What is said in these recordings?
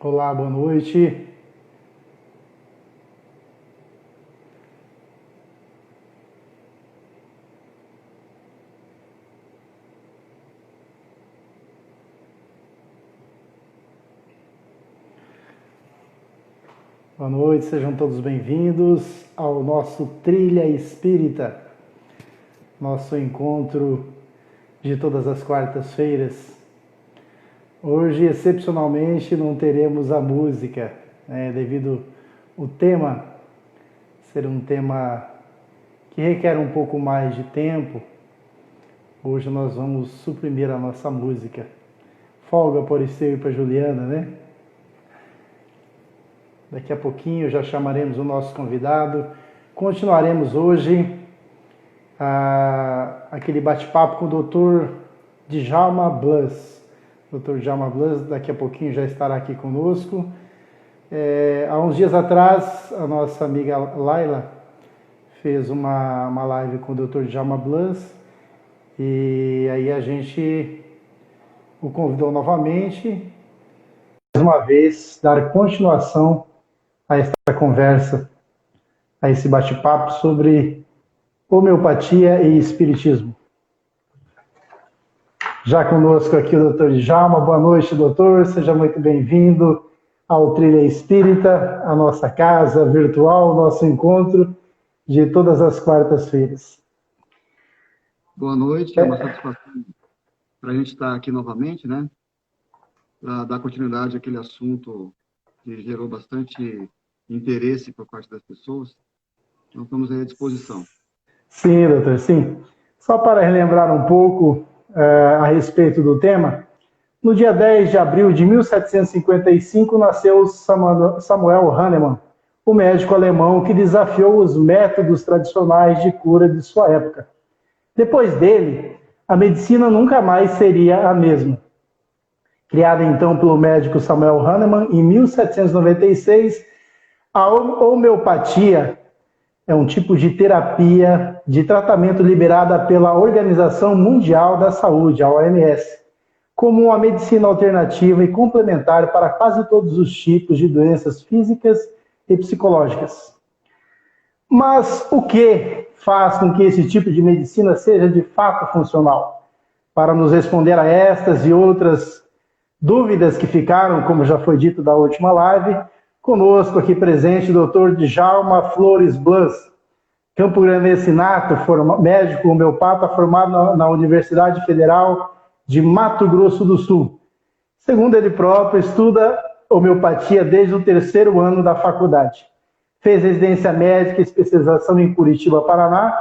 Olá, boa noite. Boa noite, sejam todos bem-vindos ao nosso Trilha Espírita, nosso encontro de todas as quartas-feiras. Hoje, excepcionalmente, não teremos a música, devido ao tema ser um tema que requer um pouco mais de tempo. Hoje nós vamos suprimir a nossa música. Folga por Esteu e para Juliana, né? Daqui a pouquinho já chamaremos o nosso convidado. Continuaremos hoje aquele bate-papo com o Dr. Djalma Blas. Dr. Djalma Blas daqui a pouquinho já estará aqui conosco. Há uns dias atrás, a nossa amiga Laila fez uma live com o Dr. Djalma Blas e aí a gente o convidou novamente, mais uma vez, dar continuação a esta conversa, a esse bate-papo sobre homeopatia e espiritismo. Já conosco aqui o Dr. Djalma. Boa noite, doutor. Seja muito bem-vindo ao Trilha Espírita, a nossa casa virtual, nosso encontro de todas as quartas-feiras. Boa noite, é uma satisfação para a gente estar aqui novamente, né? Para dar continuidade àquele assunto que gerou bastante interesse por parte das pessoas. Então, estamos aí à disposição. Sim, doutor, sim. Só para relembrar um pouco a respeito do tema, no dia 10 de abril de 1755 nasceu Samuel Hahnemann, o médico alemão que desafiou os métodos tradicionais de cura de sua época. Depois dele, a medicina nunca mais seria a mesma. Criada então pelo médico Samuel Hahnemann em 1796, a homeopatia é um tipo de terapia de tratamento liberada pela Organização Mundial da Saúde, a OMS, como uma medicina alternativa e complementar para quase todos os tipos de doenças físicas e psicológicas. Mas o que faz com que esse tipo de medicina seja de fato funcional? Para nos responder a estas e outras dúvidas que ficaram, como já foi dito da última live, conosco aqui presente o Dr. Djalma Flores Blas, campograndense nato, médico homeopata formado na Universidade Federal de Mato Grosso do Sul. Segundo ele próprio, estuda homeopatia desde o 3º ano da faculdade. Fez residência médica e especialização em Curitiba, Paraná,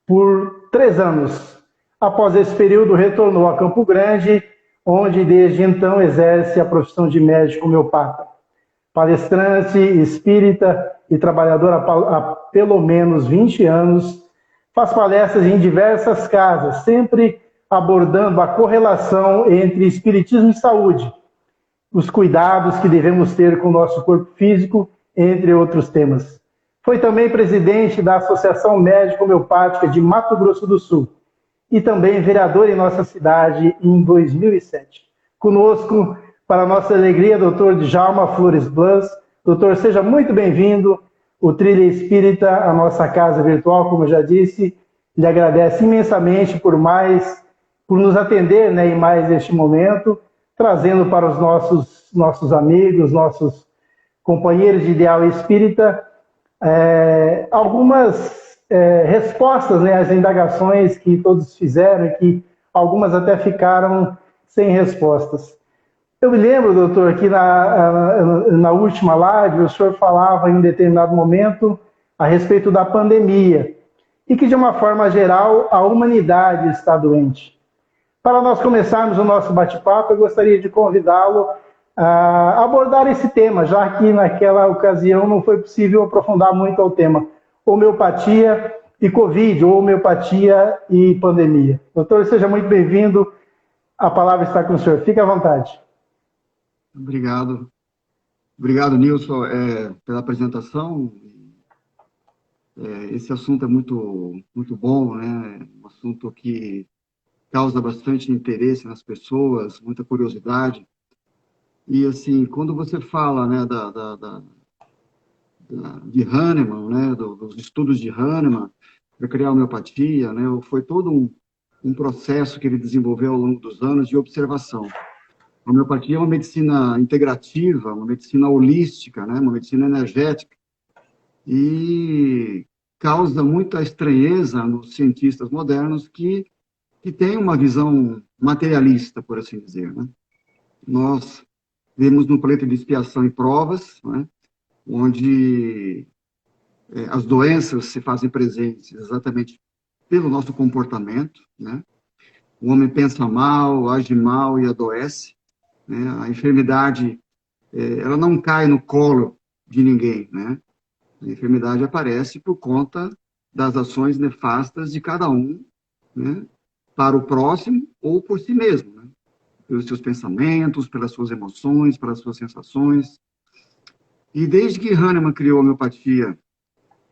por 3 anos. Após esse período, retornou a Campo Grande, onde desde então exerce a profissão de médico homeopata. Palestrante, espírita e trabalhador há pelo menos 20 anos, faz palestras em diversas casas, sempre abordando a correlação entre espiritismo e saúde, os cuidados que devemos ter com o nosso corpo físico, entre outros temas. Foi também presidente da Associação Médica Homeopática de Mato Grosso do Sul e também vereador em nossa cidade em 2007. Conosco, para nossa alegria, Dr. Djalma Flores Blas. Doutor, seja muito bem-vindo. O Trilha Espírita, a nossa casa virtual, como eu já disse, lhe agradece imensamente por nos atender, né, em mais este momento, trazendo para os nossos amigos, nossos companheiros de ideal espírita, algumas respostas, né, às indagações que todos fizeram e que algumas até ficaram sem respostas. Eu me lembro, doutor, que na última live o senhor falava em um determinado momento a respeito da pandemia e que, de uma forma geral, a humanidade está doente. Para nós começarmos o nosso bate-papo, eu gostaria de convidá-lo a abordar esse tema, já que naquela ocasião não foi possível aprofundar muito ao tema homeopatia e Covid, ou homeopatia e pandemia. Doutor, seja muito bem-vindo. A palavra está com o senhor. Fique à vontade. Obrigado. Obrigado, Nilson, pela apresentação. Esse assunto é muito, muito bom, né? Um assunto que causa bastante interesse nas pessoas, muita curiosidade. E, assim, quando você fala, né, de Hahnemann, né, dos estudos de Hahnemann, para criar a homeopatia, né, foi todo um processo que ele desenvolveu ao longo dos anos de observação. A homeopatia é uma medicina integrativa, uma medicina holística, né, uma medicina energética, e causa muita estranheza nos cientistas modernos que têm uma visão materialista, por assim dizer, né? Nós vemos no planeta de expiação e provas, né, onde as doenças se fazem presentes exatamente pelo nosso comportamento, né? O homem pensa mal, age mal e adoece, né? A enfermidade, ela não cai no colo de ninguém, né? A enfermidade aparece por conta das ações nefastas de cada um, né? Para o próximo ou por si mesmo, né? Pelos seus pensamentos, pelas suas emoções, pelas suas sensações. E desde que Hahnemann criou a homeopatia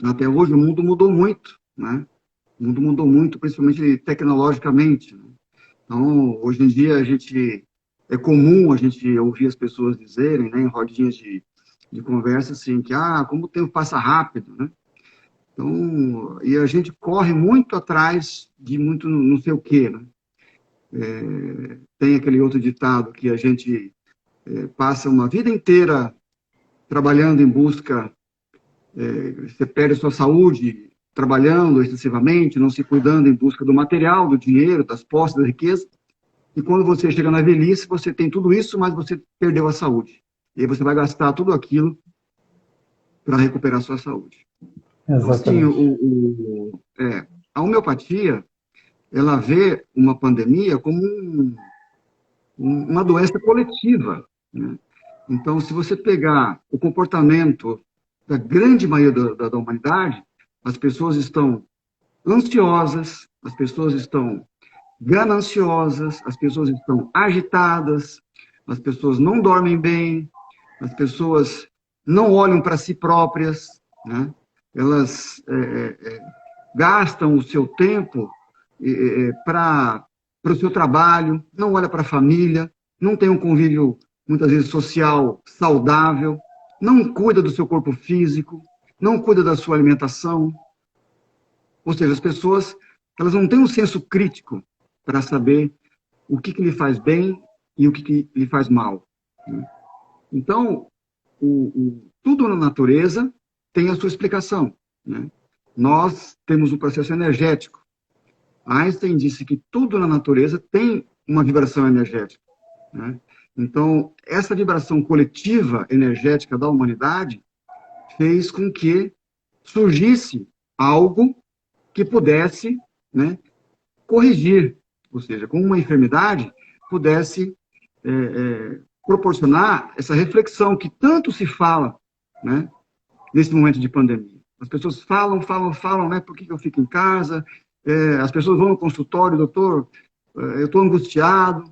até hoje, o mundo mudou muito, né? O mundo mudou muito, principalmente tecnologicamente, né? Então, hoje em dia, é comum a gente ouvir as pessoas dizerem, né, em rodinhas de conversa, assim, que, como o tempo passa rápido, né? Então, e a gente corre muito atrás de muito não sei o quê, né? Tem aquele outro ditado que a gente passa uma vida inteira trabalhando em busca, você perde a sua saúde trabalhando excessivamente, não se cuidando em busca do material, do dinheiro, das posses, da riqueza. E quando você chega na velhice, você tem tudo isso, mas você perdeu a saúde. E aí você vai gastar tudo aquilo para recuperar a sua saúde. Então, assim, Exatamente. a homeopatia, ela vê uma pandemia como uma doença coletiva, né? Então, se você pegar o comportamento da grande maioria da humanidade, as pessoas estão ansiosas, as pessoas estão gananciosas, as pessoas estão agitadas, as pessoas não dormem bem, as pessoas não olham para si próprias, né? Elas gastam o seu tempo para o seu trabalho, não olha para a família, não tem um convívio, muitas vezes, social saudável, não cuida do seu corpo físico, não cuida da sua alimentação. Ou seja, as pessoas, elas não têm um senso crítico para saber o que lhe faz bem e o que lhe faz mal, né? Então, tudo na natureza tem a sua explicação, né? Nós temos um processo energético. Einstein disse que tudo na natureza tem uma vibração energética, né? Então, essa vibração coletiva energética da humanidade fez com que surgisse algo que pudesse, né, corrigir, ou seja, com uma enfermidade, pudesse proporcionar essa reflexão que tanto se fala, né, nesse momento de pandemia. As pessoas falam, né, por que eu fico em casa? As pessoas vão no consultório, doutor, eu estou angustiado.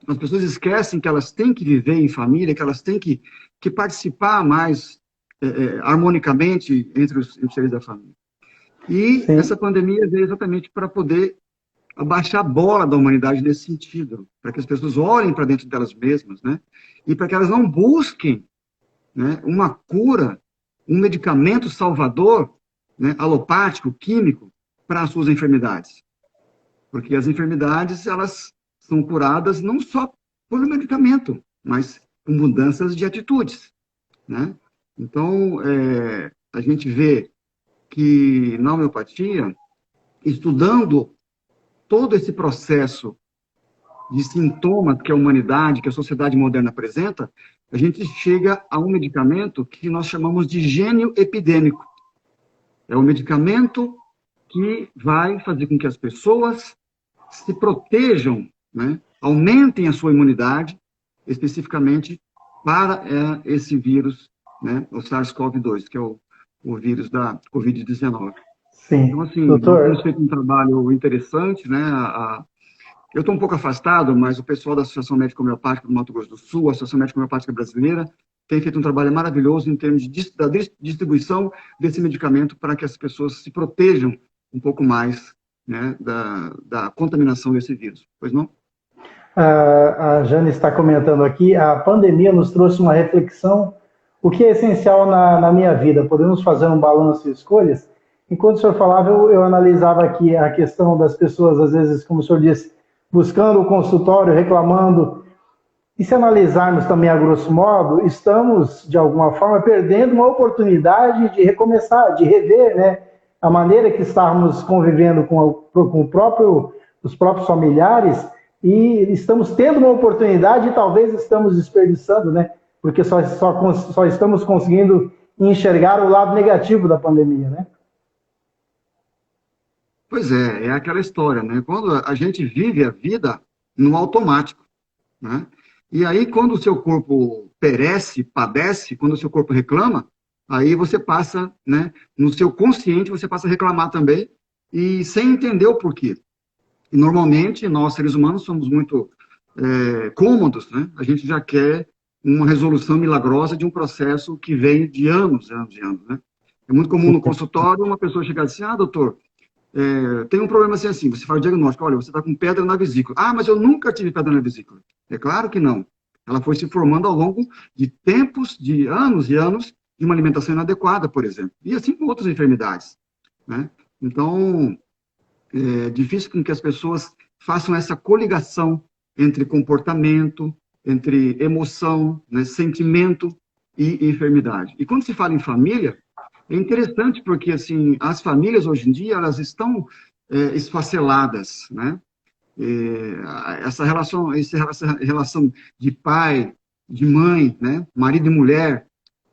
As pessoas esquecem que elas têm que viver em família, que elas têm que participar mais harmonicamente entre os seres da família. E essa Sim, pandemia veio exatamente para poder abaixar a bola da humanidade nesse sentido, para que as pessoas olhem para dentro delas mesmas, né? E para que elas não busquem, né, uma cura, um medicamento salvador, né, alopático, químico, para as suas enfermidades. Porque as enfermidades, elas são curadas não só por medicamento, mas com mudanças de atitudes, né? Então, a gente vê que na homeopatia, estudando todo esse processo de sintomas que a humanidade, que a sociedade moderna apresenta, a gente chega a um medicamento que nós chamamos de gênio epidêmico. É um medicamento que vai fazer com que as pessoas se protejam, né? Aumentem a sua imunidade, especificamente para esse vírus, né? O SARS-CoV-2, que é o vírus da Covid-19. Então, sim. assim, nós temos Doutor, feito um trabalho interessante, né? Eu estou um pouco afastado, mas o pessoal da Associação Médica Homeopática do Mato Grosso do Sul, a Associação Médica Homeopática Brasileira, tem feito um trabalho maravilhoso em termos da distribuição desse medicamento para que as pessoas se protejam um pouco mais, né, da contaminação desse vírus. Pois não? A Jane está comentando aqui, a pandemia nos trouxe uma reflexão, o que é essencial na minha vida, podemos fazer um balanço e escolhas? Enquanto o senhor falava, eu analisava aqui a questão das pessoas, às vezes, como o senhor disse, buscando o consultório, reclamando. E se analisarmos também a grosso modo, estamos, de alguma forma, perdendo uma oportunidade de recomeçar, de rever, né, a maneira que estávamos convivendo com os próprios familiares, e estamos tendo uma oportunidade e talvez estamos desperdiçando, né, porque só estamos conseguindo enxergar o lado negativo da pandemia, né? Pois é aquela história, né? Quando a gente vive a vida no automático, né? E aí, quando o seu corpo perece, padece, quando o seu corpo reclama, aí você passa, né? No seu consciente, você passa a reclamar também, e sem entender o porquê. E normalmente, nós seres humanos somos muito cômodos, né? A gente já quer uma resolução milagrosa de um processo que vem de anos, anos e anos, né? É muito comum no consultório uma pessoa chegar assim, doutor, tem um problema assim, você faz o diagnóstico, olha, você está com pedra na vesícula. Ah, mas eu nunca tive pedra na vesícula. É claro que não. Ela foi se formando ao longo de tempos, de anos e anos, de uma alimentação inadequada, por exemplo. E assim com outras enfermidades, né? Então, é difícil com que as pessoas façam essa coligação entre comportamento, entre emoção, né, sentimento e enfermidade. E quando se fala em família, é interessante porque assim as famílias hoje em dia elas estão esfaceladas, né? Essa relação de pai, de mãe, né? Marido e mulher,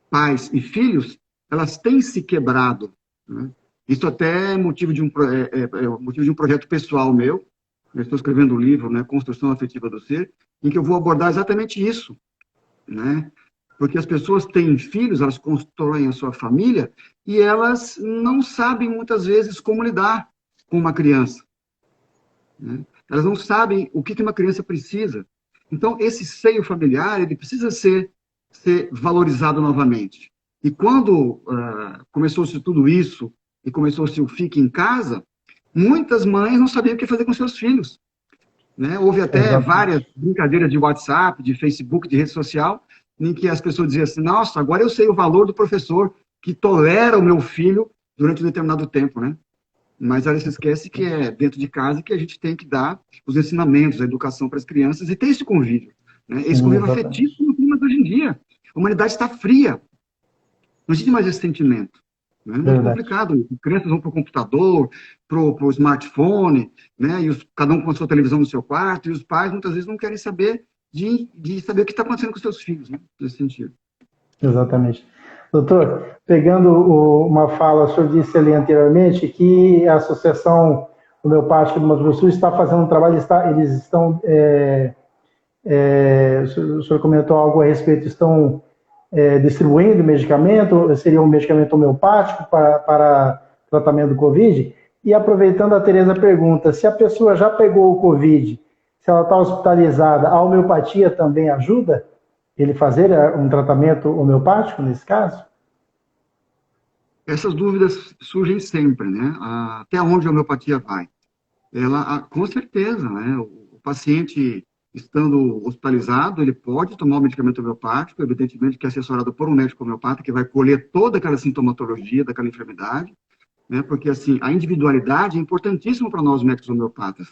pais e filhos, elas têm se quebrado, né? Isso até é motivo de motivo de um projeto pessoal meu. Eu estou escrevendo um livro, né, Construção Afetiva do Ser, em que eu vou abordar exatamente isso, né? Porque as pessoas têm filhos, elas constroem a sua família e elas não sabem muitas vezes como lidar com uma criança, né? Elas não sabem o que uma criança precisa. Então, esse seio familiar, ele precisa ser valorizado novamente. E quando começou-se tudo isso, e começou-se o Fique em Casa, muitas mães não sabiam o que fazer com seus filhos, né? Houve até várias brincadeiras de WhatsApp, de Facebook, de rede social, em que as pessoas diziam assim, nossa, agora eu sei o valor do professor que tolera o meu filho durante um determinado tempo, né? Mas ela se esquece que é dentro de casa que a gente tem que dar os ensinamentos, a educação para as crianças e ter esse convívio, né? Esse convívio afetivo no clima de hoje em dia. A humanidade está fria. Não existe mais esse sentimento. Né? É muito complicado. As crianças vão para o computador, para o smartphone, né? Cada um com a sua televisão no seu quarto, e os pais muitas vezes não querem saber de saber o que está acontecendo com os seus filhos, né? Nesse sentido. Exatamente. Doutor, pegando uma fala, o senhor disse ali anteriormente que a Associação Homeopática do Mato Grosso do Sul está fazendo um trabalho, eles estão, o senhor comentou algo a respeito, estão distribuindo medicamento, seria um medicamento homeopático para tratamento do Covid? E aproveitando, a Tereza pergunta, se a pessoa já pegou o Covid, se ela está hospitalizada, a homeopatia também ajuda ele fazer um tratamento homeopático nesse caso? Essas dúvidas surgem sempre, né? Até onde a homeopatia vai? Ela, com certeza, né? O paciente estando hospitalizado, ele pode tomar o medicamento homeopático, evidentemente que é assessorado por um médico homeopata que vai colher toda aquela sintomatologia daquela enfermidade, né? Porque assim, a individualidade é importantíssima para nós médicos homeopatas.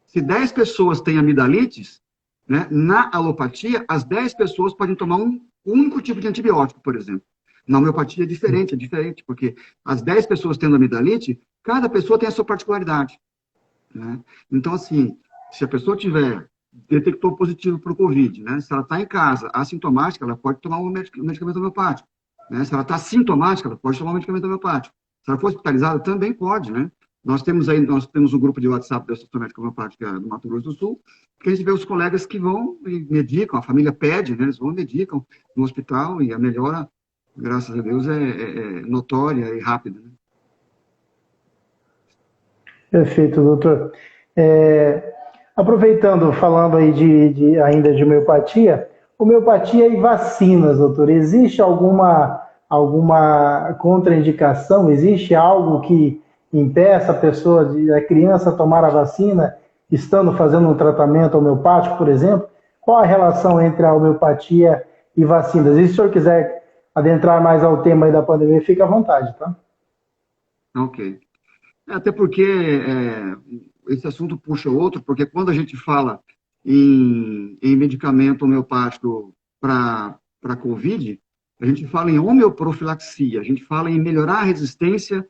Se 10 pessoas têm amidalites, né, na alopatia, as 10 pessoas podem tomar um único tipo de antibiótico, por exemplo. Na homeopatia é diferente, porque as 10 pessoas tendo amidalite, cada pessoa tem a sua particularidade, né? Então, assim, se a pessoa detectou positivo para o Covid, né, se ela está em casa assintomática, ela pode tomar um medicamento homeopático, né? Se ela está sintomática, ela pode tomar um medicamento homeopático. Se ela for hospitalizada, também pode, né? Nós temos um grupo de WhatsApp da Associação Médica Homeopática do Mato Grosso do Sul, que a gente vê os colegas que vão e medicam, a família pede, né? Eles vão e medicam no hospital e a melhora, graças a Deus, é notória e rápida, né? Perfeito, doutor. Aproveitando, falando aí ainda de homeopatia e vacinas, doutor, existe alguma contraindicação? Existe algo que impeça a criança a tomar a vacina estando fazendo um tratamento homeopático, por exemplo, qual a relação entre a homeopatia e vacinas? E se o senhor quiser adentrar mais ao tema aí da pandemia, fique à vontade, tá? Ok. Até porque esse assunto puxa outro, porque quando a gente fala em medicamento homeopático para COVID, a gente fala em homeoprofilaxia, a gente fala em melhorar a resistência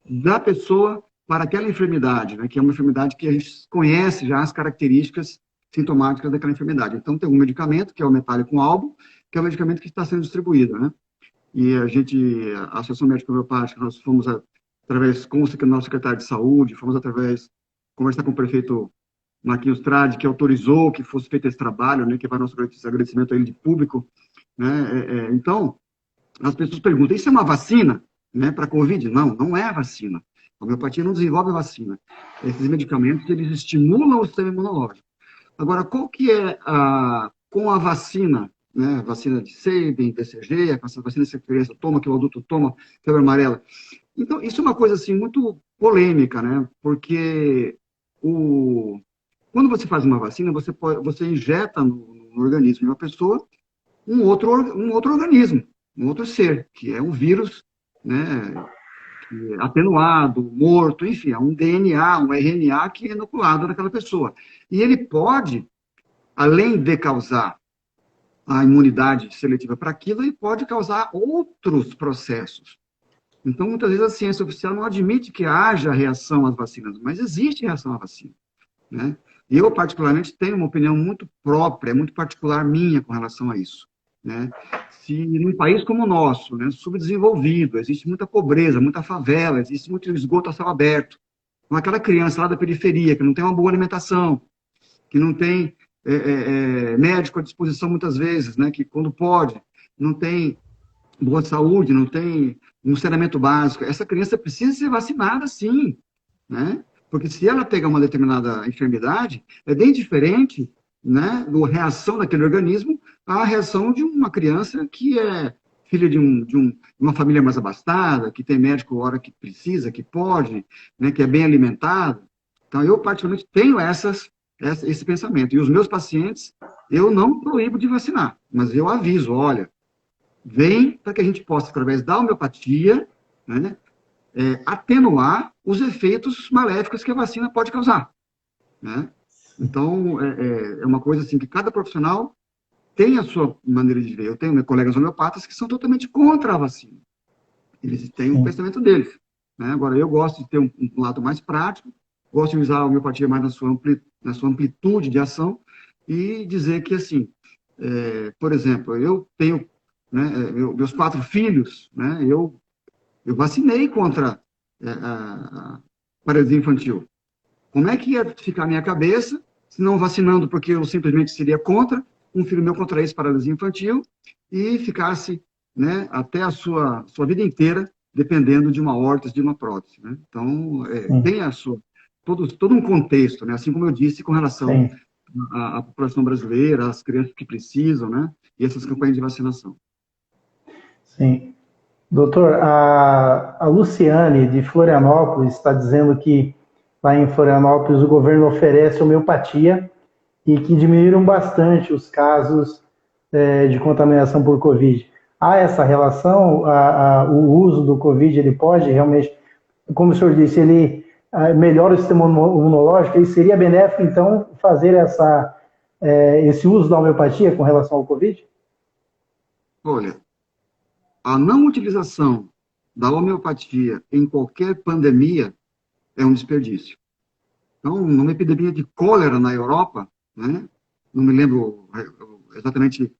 da pessoa para aquela enfermidade, né, que é uma enfermidade que a gente conhece já as características sintomáticas daquela enfermidade. Então, tem um medicamento, que é o metálico albo, que é o medicamento que está sendo distribuído, né? E a Associação Médica Homeopática, nós fomos através com o nosso secretário de saúde, fomos através conversar com o prefeito Marquinhos Trade, que autorizou que fosse feito esse trabalho, né, que vai nosso agradecimento a ele de público, né? Então, as pessoas perguntam, isso é uma vacina, né, para a Covid? Não, não é a vacina. A homeopatia não desenvolve a vacina. Esses medicamentos, eles estimulam o sistema imunológico. Agora, qual que é com a vacina, né, vacina de Sabin, BCG, a vacina que a criança toma, que o adulto toma, febre amarela. Então, isso é uma coisa, assim, muito polêmica, né, porque quando você faz uma vacina, você injeta no organismo de uma pessoa um outro organismo, um outro ser, que é um vírus, né, que é atenuado, morto, enfim, é um DNA, um RNA que é inoculado naquela pessoa. E ele pode, além de causar a imunidade seletiva para aquilo, ele pode causar outros processos. Então, muitas vezes, a ciência oficial não admite que haja reação às vacinas, mas existe reação à vacina, né? E eu, particularmente, tenho uma opinião muito própria, muito particular minha com relação a isso, né? Se num país como o nosso, né, subdesenvolvido, existe muita pobreza, muita favela, existe muito esgoto a céu aberto, com aquela criança lá da periferia que não tem uma boa alimentação, que não tem médico à disposição muitas vezes, né, que quando pode, não tem boa saúde, não tem um saneamento básico, essa criança precisa ser vacinada sim, né? Porque se ela pegar uma determinada enfermidade, é bem diferente, né, da reação daquele organismo à reação de uma criança que é filha uma família mais abastada, que tem médico a hora que precisa, que pode, né, que é bem alimentado. Então, eu particularmente tenho esse pensamento. E os meus pacientes, eu não proíbo de vacinar, mas eu aviso, olha, vem para que a gente possa, através da homeopatia, né, atenuar os efeitos maléficos que a vacina pode causar, né? Então, é uma coisa assim que cada profissional tem a sua maneira de ver. Eu tenho meus colegas homeopatas que são totalmente contra a vacina. Eles têm um Sim, pensamento deles, né? Agora, eu gosto de ter um lado mais prático, gosto de usar a homeopatia mais na sua amplitude de ação e dizer que, assim, por exemplo, eu tenho, né, meus 4 filhos, né, eu vacinei contra a paralisia infantil. Como é que ia ficar a minha cabeça se não vacinando porque eu simplesmente seria contra, um filho meu contraísse paralisia infantil e ficasse, né, até a sua vida inteira dependendo de uma órtese, de uma prótese, né? Então, sim, tem todo um contexto, né? Assim como eu disse, com relação sim. à população brasileira, às crianças que precisam, né? E essas campanhas de vacinação. Sim. Doutor, a Luciane, de Florianópolis, está dizendo que lá em Florianópolis o governo oferece homeopatia e que diminuíram bastante os casos de contaminação por Covid. Há essa relação? O uso do Covid ele pode realmente, como o senhor disse, ele melhora o sistema imunológico e seria benéfico, então, fazer esse uso da homeopatia com relação ao Covid? Olha, a não utilização da homeopatia em qualquer pandemia é um desperdício. Então, numa epidemia de cólera na Europa, né, não me lembro exatamente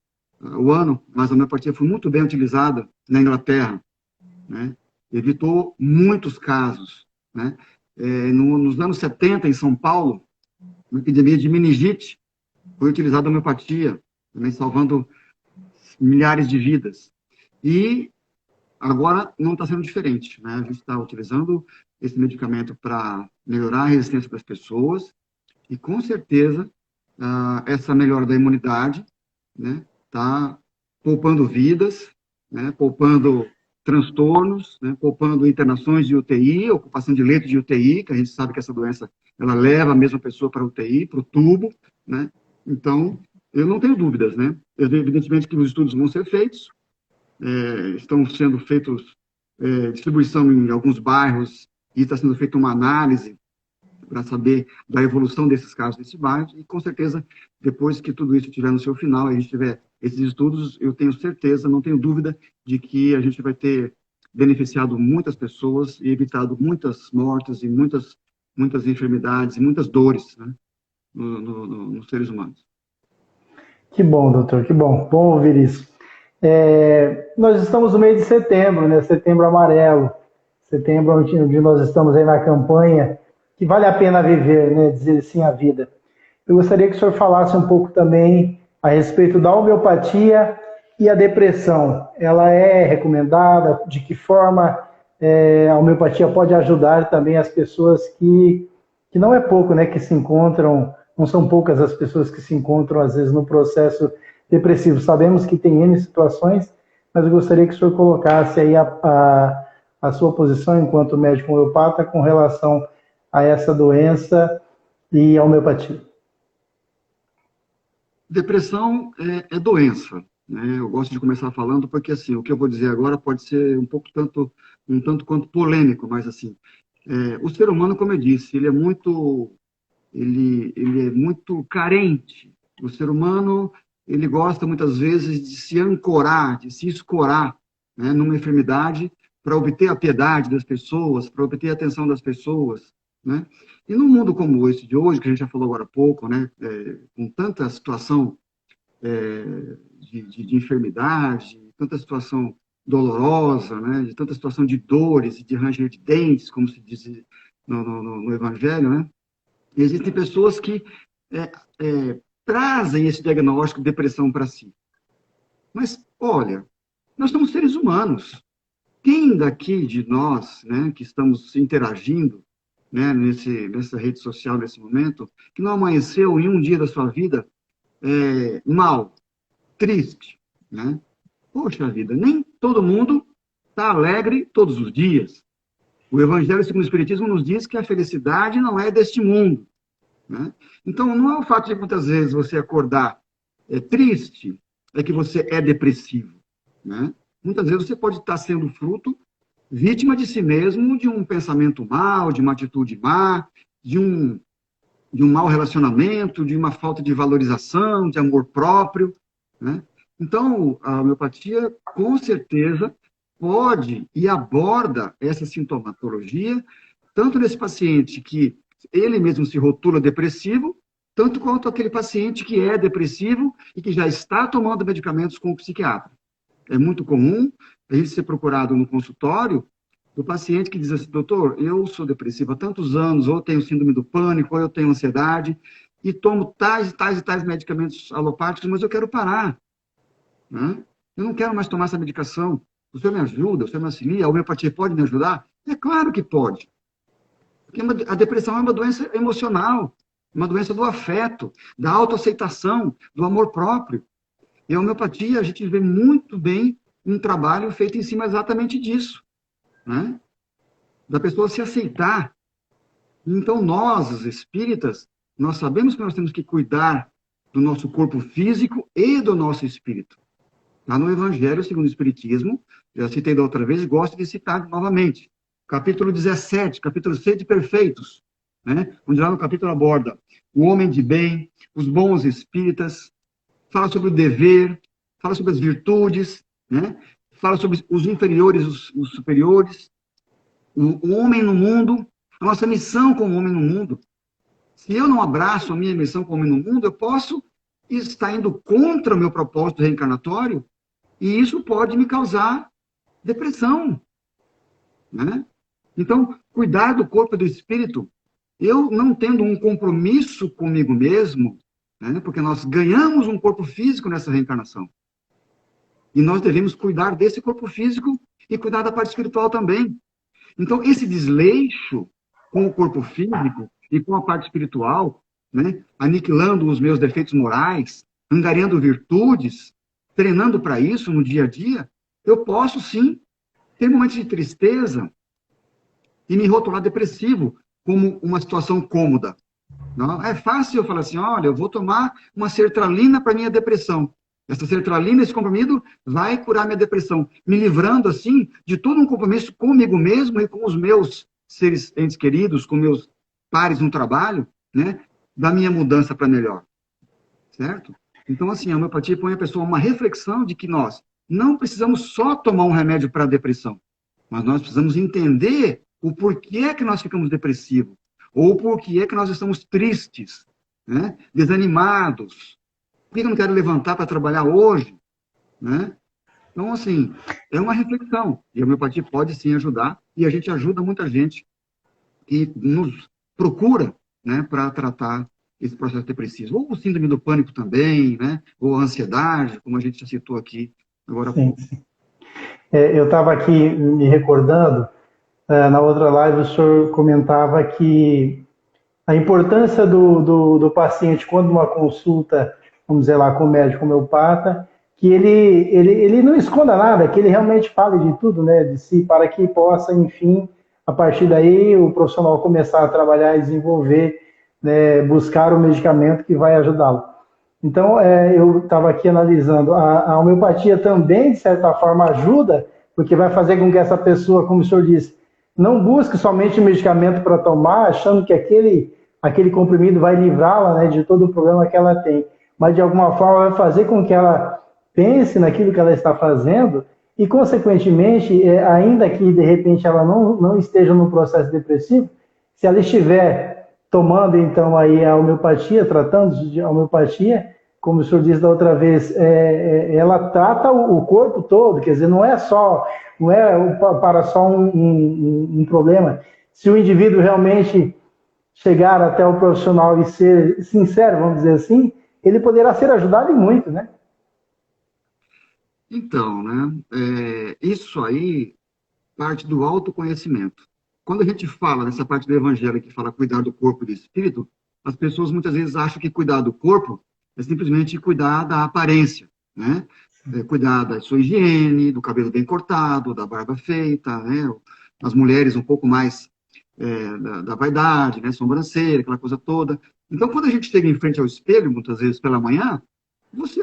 o ano, mas a homeopatia foi muito bem utilizada na Inglaterra, né, evitou muitos casos, né. Nos anos 70, em São Paulo, uma epidemia de meningite, foi utilizada a homeopatia, também salvando milhares de vidas. E agora não está sendo diferente, né? A gente está utilizando esse medicamento para melhorar a resistência das pessoas e, com certeza, essa melhora da imunidade, né, está poupando vidas, né, poupando transtornos, né, poupando internações de UTI, ocupação de leito de UTI, que a gente sabe que essa doença ela leva a mesma pessoa para a UTI, para o tubo, né? Então, eu não tenho dúvidas, né? Evidentemente que os estudos vão ser feitos, estão sendo feitos distribuição em alguns bairros e está sendo feita uma análise para saber da evolução desses casos nesse bairro e, com certeza, depois que tudo isso estiver no seu final, a gente tiver esses estudos, eu tenho certeza, não tenho dúvida de que a gente vai ter beneficiado muitas pessoas e evitado muitas mortes e muitas enfermidades e muitas dores, né, nos seres humanos. Que bom, doutor, que bom. Bom ouvir isso. Nós estamos no mês de setembro, né? Setembro amarelo. Setembro, onde nós estamos aí na campanha, que vale a pena viver, né? Dizer assim a vida. Eu gostaria que o senhor falasse um pouco também a respeito da homeopatia e a depressão. Ela é recomendada? De que forma a homeopatia pode ajudar também as pessoas que não é pouco, né? Que se encontram, não são poucas as pessoas que se encontram, às vezes, no processo depressivo. Sabemos que tem N situações, mas eu gostaria que o senhor colocasse aí a sua posição enquanto médico homeopata com relação a essa doença e a homeopatia. Depressão é doença, né? Eu gosto de começar falando porque, assim, o que eu vou dizer agora pode ser um tanto quanto polêmico, mas, assim, o ser humano, como eu disse, ele é muito carente. O ser humano, ele gosta muitas vezes de se ancorar, de se escorar, né, numa enfermidade para obter a piedade das pessoas, para obter a atenção das pessoas, né? E num mundo como esse de hoje, que a gente já falou agora há pouco, né, com tanta situação de enfermidade, tanta situação dolorosa, né, de tanta situação de dores e de ranger de dentes, como se diz no Evangelho, né? E existem pessoas que trazem esse diagnóstico de depressão para si. Mas, olha, nós somos seres humanos. Quem daqui de nós, né, que estamos interagindo, né, nessa rede social, nesse momento, que não amanheceu em um dia da sua vida mal, triste, né? Poxa vida, nem todo mundo está alegre todos os dias. O Evangelho segundo o Espiritismo nos diz que a felicidade não é deste mundo, né? Então, não é o fato de muitas vezes você acordar triste, é que você é depressivo, né? Muitas vezes você pode estar sendo fruto, vítima de si mesmo, de um pensamento mau, de uma atitude má, de um mau relacionamento, de uma falta de valorização, de amor próprio, né? Então, a homeopatia, com certeza, pode e aborda essa sintomatologia, tanto nesse paciente que ele mesmo se rotula depressivo, tanto quanto aquele paciente que é depressivo e que já está tomando medicamentos com o psiquiatra. É muito comum a gente ser procurado no consultório do paciente que diz assim: doutor, eu sou depressivo há tantos anos, ou tenho síndrome do pânico, ou eu tenho ansiedade, e tomo tais e tais e tais medicamentos alopáticos, mas eu quero parar, né? Eu não quero mais tomar essa medicação. O senhor me ajuda, o senhor me auxilia, a homeopatia pode me ajudar? É claro que pode. Porque a depressão é uma doença emocional, uma doença do afeto, da autoaceitação, do amor próprio. E a homeopatia, a gente vê muito bem um trabalho feito em cima exatamente disso, né? Da pessoa se aceitar. Então, nós, os espíritas, nós sabemos que nós temos que cuidar do nosso corpo físico e do nosso espírito. Lá no Evangelho, segundo o Espiritismo, já citei da outra vez, gosto de citar novamente. Capítulo 17, capítulo 6 de Perfeitos, né? Onde lá no capítulo aborda o homem de bem, os bons espíritas, fala sobre o dever, fala sobre as virtudes, né? Fala sobre os inferiores, os superiores, o homem no mundo, a nossa missão como homem no mundo. Se eu não abraço a minha missão como homem no mundo, eu posso estar indo contra o meu propósito reencarnatório e isso pode me causar depressão, né? Então, cuidar do corpo e do espírito, eu não tendo um compromisso comigo mesmo, né? Porque nós ganhamos um corpo físico nessa reencarnação. E nós devemos cuidar desse corpo físico e cuidar da parte espiritual também. Então, esse desleixo com o corpo físico e com a parte espiritual, né? Aniquilando os meus defeitos morais, angariando virtudes, treinando para isso no dia a dia, eu posso sim ter momentos de tristeza e me rotular depressivo como uma situação cômoda. Não? É fácil eu falar assim, olha, eu vou tomar uma sertralina para minha depressão. Essa sertralina, esse comprimido, vai curar minha depressão, me livrando, assim, de todo um compromisso comigo mesmo e com os meus seres entes queridos, com meus pares no trabalho, né, da minha mudança para melhor, certo? Então, assim, a homeopatia põe a pessoa uma reflexão de que nós não precisamos só tomar um remédio para a depressão, mas nós precisamos entender o porquê que nós ficamos depressivos, ou porquê que nós estamos tristes, né, desanimados. Por que eu não quero levantar para trabalhar hoje? Né? Então, assim, é uma reflexão. E a homeopatia pode sim ajudar, e a gente ajuda muita gente que nos procura, né, para tratar esse processo depressivo. Ou o síndrome do pânico também, né? Ou a ansiedade, como a gente já citou aqui agora há Sim, pouco. sim. Eu estava aqui me recordando, na outra live o senhor comentava que a importância do paciente, quando uma consulta, vamos dizer lá, com o médico homeopata, que ele não esconda nada, que ele realmente fale de tudo, né, de si, para que possa, enfim, a partir daí, o profissional começar a trabalhar e desenvolver, né, buscar o medicamento que vai ajudá-lo. Então, eu estava aqui analisando, a homeopatia também, de certa forma, ajuda, porque vai fazer com que essa pessoa, como o senhor disse, não busque somente medicamento para tomar, achando que aquele comprimido vai livrá-la, né, de todo o problema que ela tem, mas de alguma forma vai fazer com que ela pense naquilo que ela está fazendo e, consequentemente, ainda que de repente ela não esteja no processo depressivo, se ela estiver tomando então aí a homeopatia, tratando de homeopatia, como o senhor disse da outra vez, ela trata o corpo todo, quer dizer, não é para só um problema. Se o indivíduo realmente chegar até o profissional e ser sincero, vamos dizer assim, ele poderá ser ajudado e muito, né? Então, né, isso aí parte do autoconhecimento. Quando a gente fala nessa parte do evangelho que fala cuidar do corpo e do espírito, as pessoas muitas vezes acham que cuidar do corpo é simplesmente cuidar da aparência, né? Cuidar da sua higiene, do cabelo bem cortado, da barba feita, né? As mulheres um pouco mais da vaidade, né? Sobrancelha, aquela coisa toda. Então, quando a gente chega em frente ao espelho, muitas vezes pela manhã, você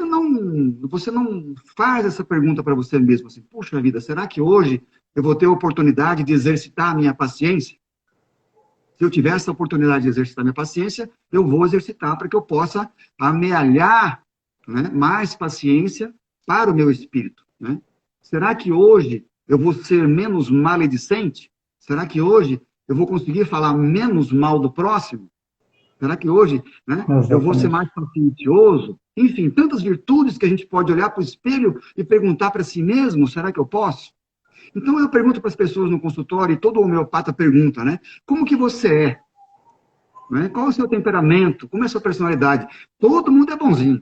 não faz essa pergunta para você mesmo, assim, puxa vida, será que hoje eu vou ter a oportunidade de exercitar a minha paciência? Se eu tiver essa oportunidade de exercitar a minha paciência, eu vou exercitar para que eu possa amealhar, né, mais paciência para o meu espírito, né? Será que hoje eu vou ser menos maledicente? Será que hoje eu vou conseguir falar menos mal do próximo? Será que hoje, né, eu vou ser Exatamente. mais paciencioso? Enfim, tantas virtudes que a gente pode olhar para o espelho e perguntar para si mesmo, será que eu posso? Então eu pergunto para as pessoas no consultório, e todo homeopata pergunta, né? Como que você é? Né? Qual é o seu temperamento? Como é a sua personalidade? Todo mundo é bonzinho.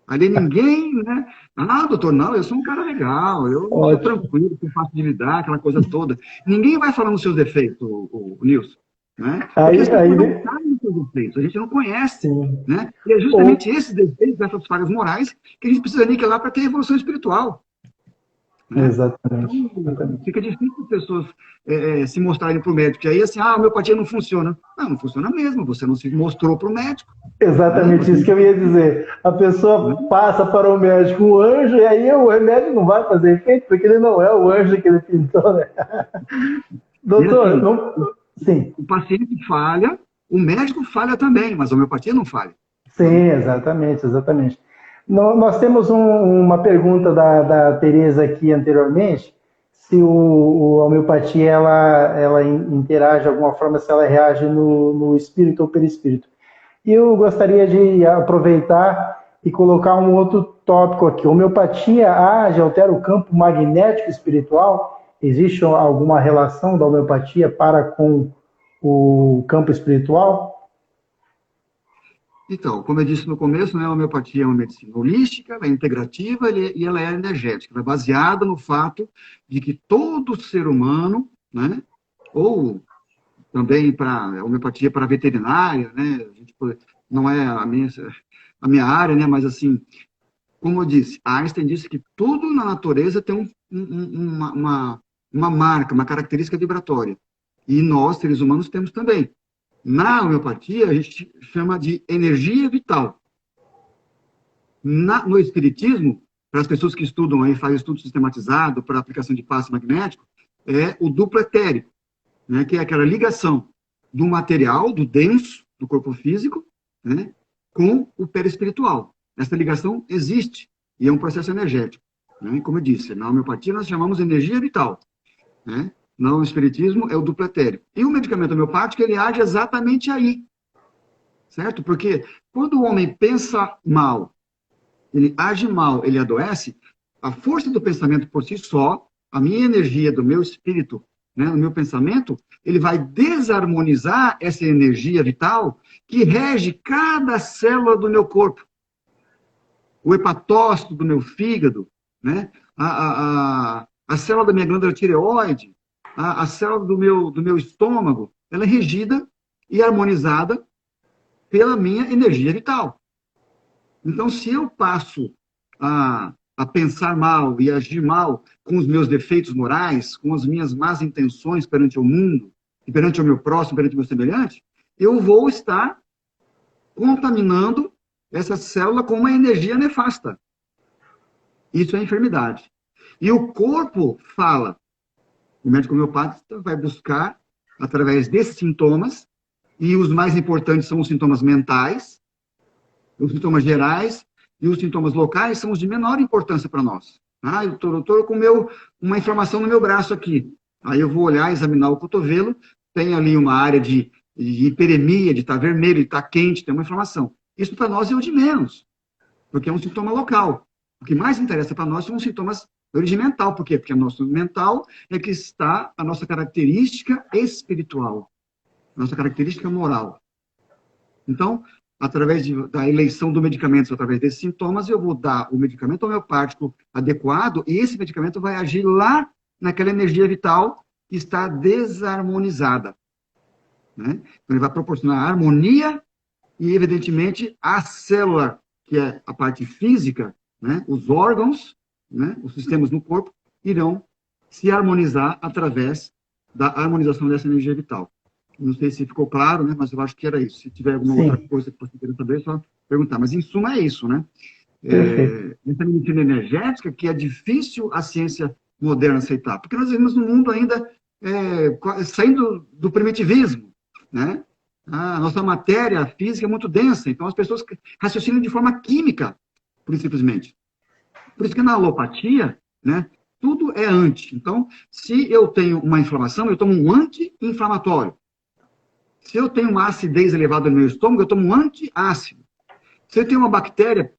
Ali ninguém, né? Ah, doutor, não, eu sou um cara legal, eu sou Ótimo. tranquilo, sou fácil de lidar, aquela coisa toda. Ninguém vai falando os seus defeitos, o Nilson, né? Porque as Aí, pessoas não sabem os seus defeitos, a gente não conhece, sim. né? E é justamente Ou, esses defeitos, essas falhas morais, que a gente precisa aniquilar para ter evolução espiritual, né? exatamente, Então, exatamente. fica difícil as pessoas se mostrarem para o médico. E aí, assim, a homeopatia não funciona. Não funciona mesmo. Você não se mostrou para o médico, né? Exatamente Você, isso que eu ia dizer. A né? pessoa passa para o médico um anjo e aí o remédio não vai fazer efeito porque ele não é o anjo que ele pintou, né? E Doutor, assim, não... sim, o paciente falha, o médico falha também, mas a homeopatia não falha. Né? sim, exatamente, exatamente. Nós temos uma pergunta da Tereza aqui anteriormente, se a homeopatia ela interage de alguma forma, se ela reage no espírito ou perispírito. E eu gostaria de aproveitar e colocar um outro tópico aqui. Homeopatia age, altera o campo magnético espiritual? Existe alguma relação da homeopatia para com o campo espiritual? Então, como eu disse no começo, né, a homeopatia é uma medicina holística, ela é integrativa e ela é energética. Ela é baseada no fato de que todo ser humano, né, ou também para a homeopatia para a veterinária, né, a gente não é a minha área, né, mas assim, como eu disse, Einstein disse que tudo na natureza tem uma marca, uma característica vibratória. E nós, seres humanos, temos também. Na homeopatia, a gente chama de energia vital. No espiritismo, para as pessoas que estudam aí, fazem estudo sistematizado para aplicação de passe magnético, é o duplo etérico, né, que é aquela ligação do material, do denso, do corpo físico, né, com o perispiritual. Essa ligação existe e é um processo energético. Né? Como eu disse, na homeopatia nós chamamos de energia vital. Né? No espiritismo é o duplo etérico. E o medicamento homeopático, ele age exatamente aí. Certo? Porque quando o homem pensa mal, ele age mal, ele adoece, a força do pensamento por si só, a minha energia do meu espírito, né, o meu pensamento, ele vai desarmonizar essa energia vital que rege cada célula do meu corpo. O hepatócito do meu fígado, né, a célula da minha glândula tireoide, a célula do meu estômago, ela é regida e harmonizada pela minha energia vital. Então, se eu passo a pensar mal e agir mal com os meus defeitos morais, com as minhas más intenções perante o mundo, e perante o meu próximo, perante o meu semelhante, eu vou estar contaminando essa célula com uma energia nefasta. Isso é enfermidade. E o corpo fala. O médico homeopata vai buscar, através desses sintomas, e os mais importantes são os sintomas mentais, os sintomas gerais, e os sintomas locais são os de menor importância para nós. Ah, eu estou com uma inflamação no meu braço aqui. Aí eu vou olhar, examinar o cotovelo, tem ali uma área de hiperemia, de estar vermelho, de estar quente, tem uma inflamação. Isso para nós é o de menos, porque é um sintoma local. O que mais interessa para nós são os sintomas de origem mental. Por quê? Porque o nosso mental é que está a nossa característica espiritual, nossa característica moral. Então, através da eleição do medicamento, através desses sintomas, eu vou dar o medicamento homeopático adequado e esse medicamento vai agir lá naquela energia vital que está desarmonizada. Né? Então, ele vai proporcionar harmonia e, evidentemente, a célula, que é a parte física, né? Os órgãos, né? Os sistemas no corpo, irão se harmonizar através da harmonização dessa energia vital. Não sei se ficou claro, né? Mas eu acho que era isso. Se tiver alguma outra coisa que você queira saber, é só perguntar. Mas, em suma, é isso, né? Essa medicina energética que é difícil a ciência moderna aceitar. Porque nós vivemos num mundo ainda saindo do primitivismo, né? A nossa matéria física é muito densa, então as pessoas raciocinam de forma química, simplesmente. Por isso que na alopatia, né, tudo é anti. Então, se eu tenho uma inflamação, eu tomo um anti-inflamatório. Se eu tenho uma acidez elevada no meu estômago, eu tomo um antiácido. Se eu tenho uma bactéria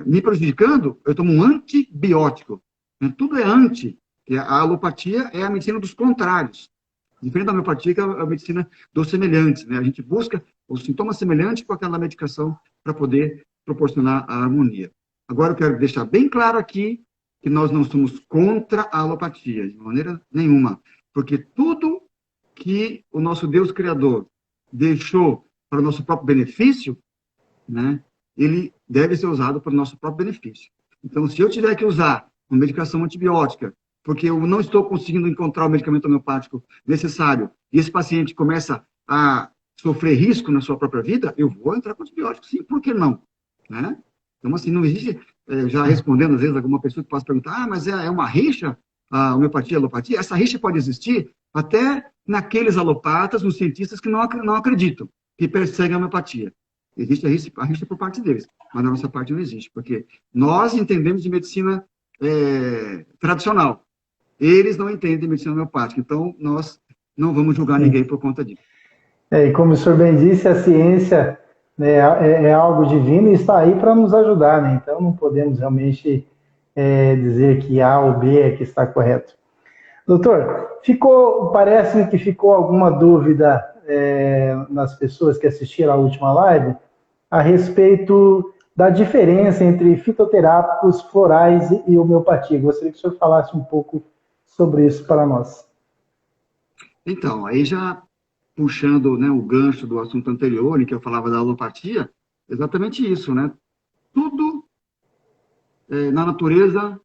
me prejudicando, eu tomo um antibiótico. Tudo é anti. A alopatia é a medicina dos contrários. Diferente da homeopatia, que é a medicina dos semelhantes. Né? A gente busca os sintomas semelhantes com aquela medicação para poder proporcionar a harmonia. Agora, eu quero deixar bem claro aqui que nós não somos contra a alopatia, de maneira nenhuma. Porque tudo que o nosso Deus Criador deixou para o nosso próprio benefício, né, ele deve ser usado para o nosso próprio benefício. Então, se eu tiver que usar uma medicação antibiótica, porque eu não estou conseguindo encontrar o medicamento homeopático necessário, e esse paciente começa a sofrer risco na sua própria vida, eu vou entrar com antibiótico, sim, por que não? Né? Então, assim, não existe, já respondendo às vezes alguma pessoa que possa perguntar, mas é uma rixa a homeopatia e a alopatia? Essa rixa pode existir até naqueles alopatas, nos cientistas que não acreditam, que perseguem a homeopatia. Existe a rixa por parte deles, mas da nossa parte não existe, porque nós entendemos de medicina tradicional. Eles não entendem de medicina homeopática, então nós não vamos julgar ninguém por conta disso. E como o senhor bem disse, a ciência, né, é algo divino e está aí para nos ajudar, né? Então não podemos realmente dizer que A ou B é que está correto. Doutor, parece que ficou alguma dúvida nas pessoas que assistiram à última live a respeito da diferença entre fitoterápicos, florais e homeopatia. Gostaria que o senhor falasse um pouco sobre isso para nós. Então, aí já puxando, né, o gancho do assunto anterior, em que eu falava da alopatia, exatamente isso, né? Tudo na natureza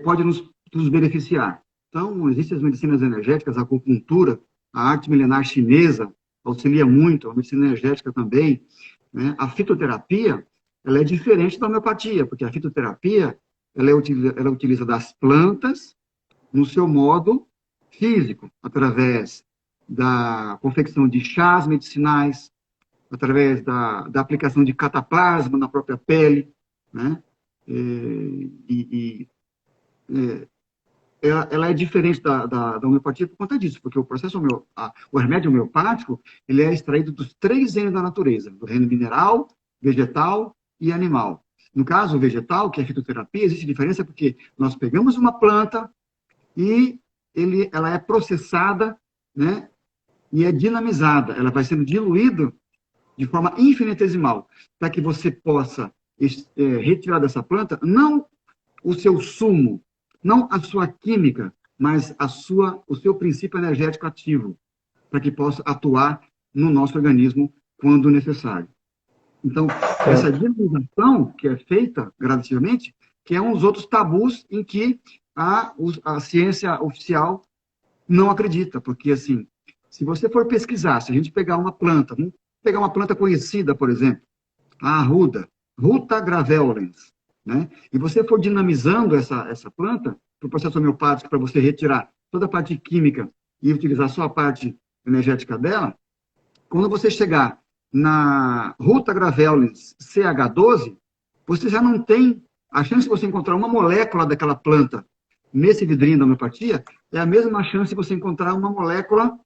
pode nos nos beneficiar. Então, existem as medicinas energéticas, a acupuntura, a arte milenar chinesa auxilia muito, a medicina energética também, né? A fitoterapia, ela é diferente da homeopatia, porque a fitoterapia, ela utiliza das plantas no seu modo físico, através da confecção de chás medicinais, através da aplicação de cataplasma na própria pele, né? Ela é diferente da homeopatia por conta disso, porque o processo o remédio homeopático, ele é extraído dos 3 reinos da natureza, do reino mineral, vegetal e animal. No caso, o vegetal, que é a fitoterapia, existe diferença porque nós pegamos uma planta e ela é processada, né, e é dinamizada, ela vai sendo diluída de forma infinitesimal, para que você possa retirar dessa planta, não o seu sumo, não a sua química, mas o seu princípio energético ativo, para que possa atuar no nosso organismo quando necessário. Então, essa dinamização que é feita gradativamente, que é um dos outros tabus em que a ciência oficial não acredita, porque, assim, se você for pesquisar, se a gente pegar uma planta, vamos pegar uma planta conhecida, por exemplo, a arruda, Ruta graveolens, né? E você for dinamizando essa planta, para o processo homeopático, para você retirar toda a parte química e utilizar só a parte energética dela, quando você chegar na Ruta graveolens CH12, você já não tem a chance de você encontrar uma molécula daquela planta nesse vidrinho da homeopatia, é a mesma chance de você encontrar uma molécula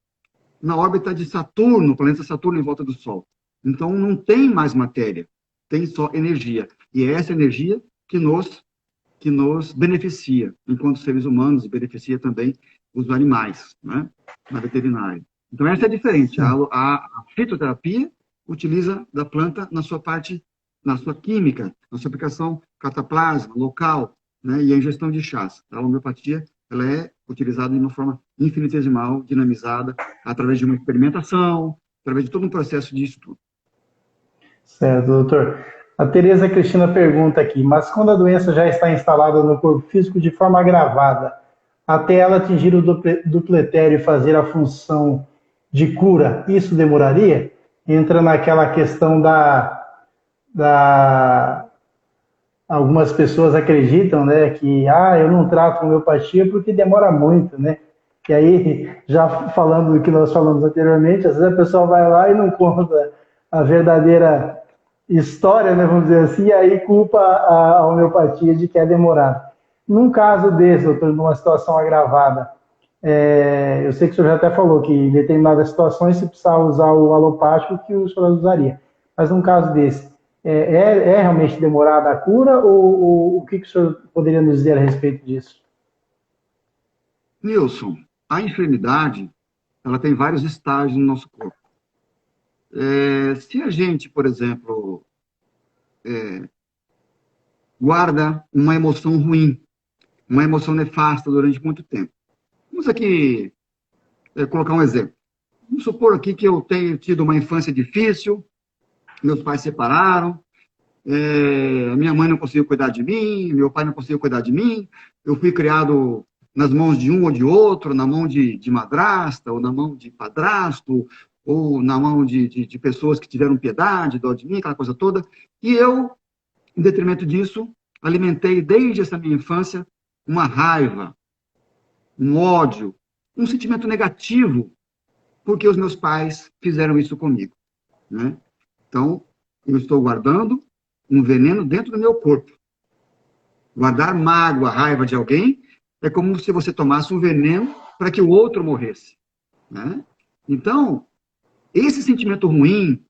na órbita de Saturno, planeta Saturno em volta do Sol. Então, não tem mais matéria, tem só energia. E é essa energia que nos beneficia, enquanto seres humanos, e beneficia também os animais, né, na veterinária. Então, essa é diferente. A fitoterapia utiliza da planta na sua parte, na sua química, na sua aplicação cataplasma, local, né, e a ingestão de chás. A homeopatia, ela é utilizada de uma forma infinitesimal, dinamizada, através de uma experimentação, através de todo um processo de estudo. Certo, doutor. A Tereza Cristina pergunta aqui, mas quando a doença já está instalada no corpo físico de forma agravada, até ela atingir o dupletério e fazer a função de cura, isso demoraria? Entra naquela questão algumas pessoas acreditam, né, que eu não trato homeopatia porque demora muito, né? E aí, já falando do que nós falamos anteriormente, às vezes a pessoa vai lá e não conta a verdadeira história, né, vamos dizer assim, e aí culpa a homeopatia de que é demorado. Num caso desse, doutor, numa situação agravada, eu sei que o senhor já até falou que em determinadas situações se precisar usar o alopático que o senhor usaria, mas num caso desse, é realmente demorada a cura ou o que o senhor poderia nos dizer a respeito disso? Nilson, a enfermidade, ela tem vários estágios no nosso corpo. Se a gente, por exemplo, guarda uma emoção ruim, uma emoção nefasta durante muito tempo. Vamos aqui colocar um exemplo. Vamos supor aqui que eu tenho tido uma infância difícil, meus pais se separaram, minha mãe não conseguiu cuidar de mim, meu pai não conseguiu cuidar de mim, eu fui criado nas mãos de um ou de outro, na mão de madrasta, ou na mão de padrasto, ou na mão de pessoas que tiveram piedade, dó de mim, aquela coisa toda. E eu, em detrimento disso, alimentei desde essa minha infância uma raiva, um ódio, um sentimento negativo, porque os meus pais fizeram isso comigo, né? Então, eu estou guardando um veneno dentro do meu corpo. Guardar mágoa, raiva de alguém é como se você tomasse um veneno para que o outro morresse, né? Então, esse sentimento ruim,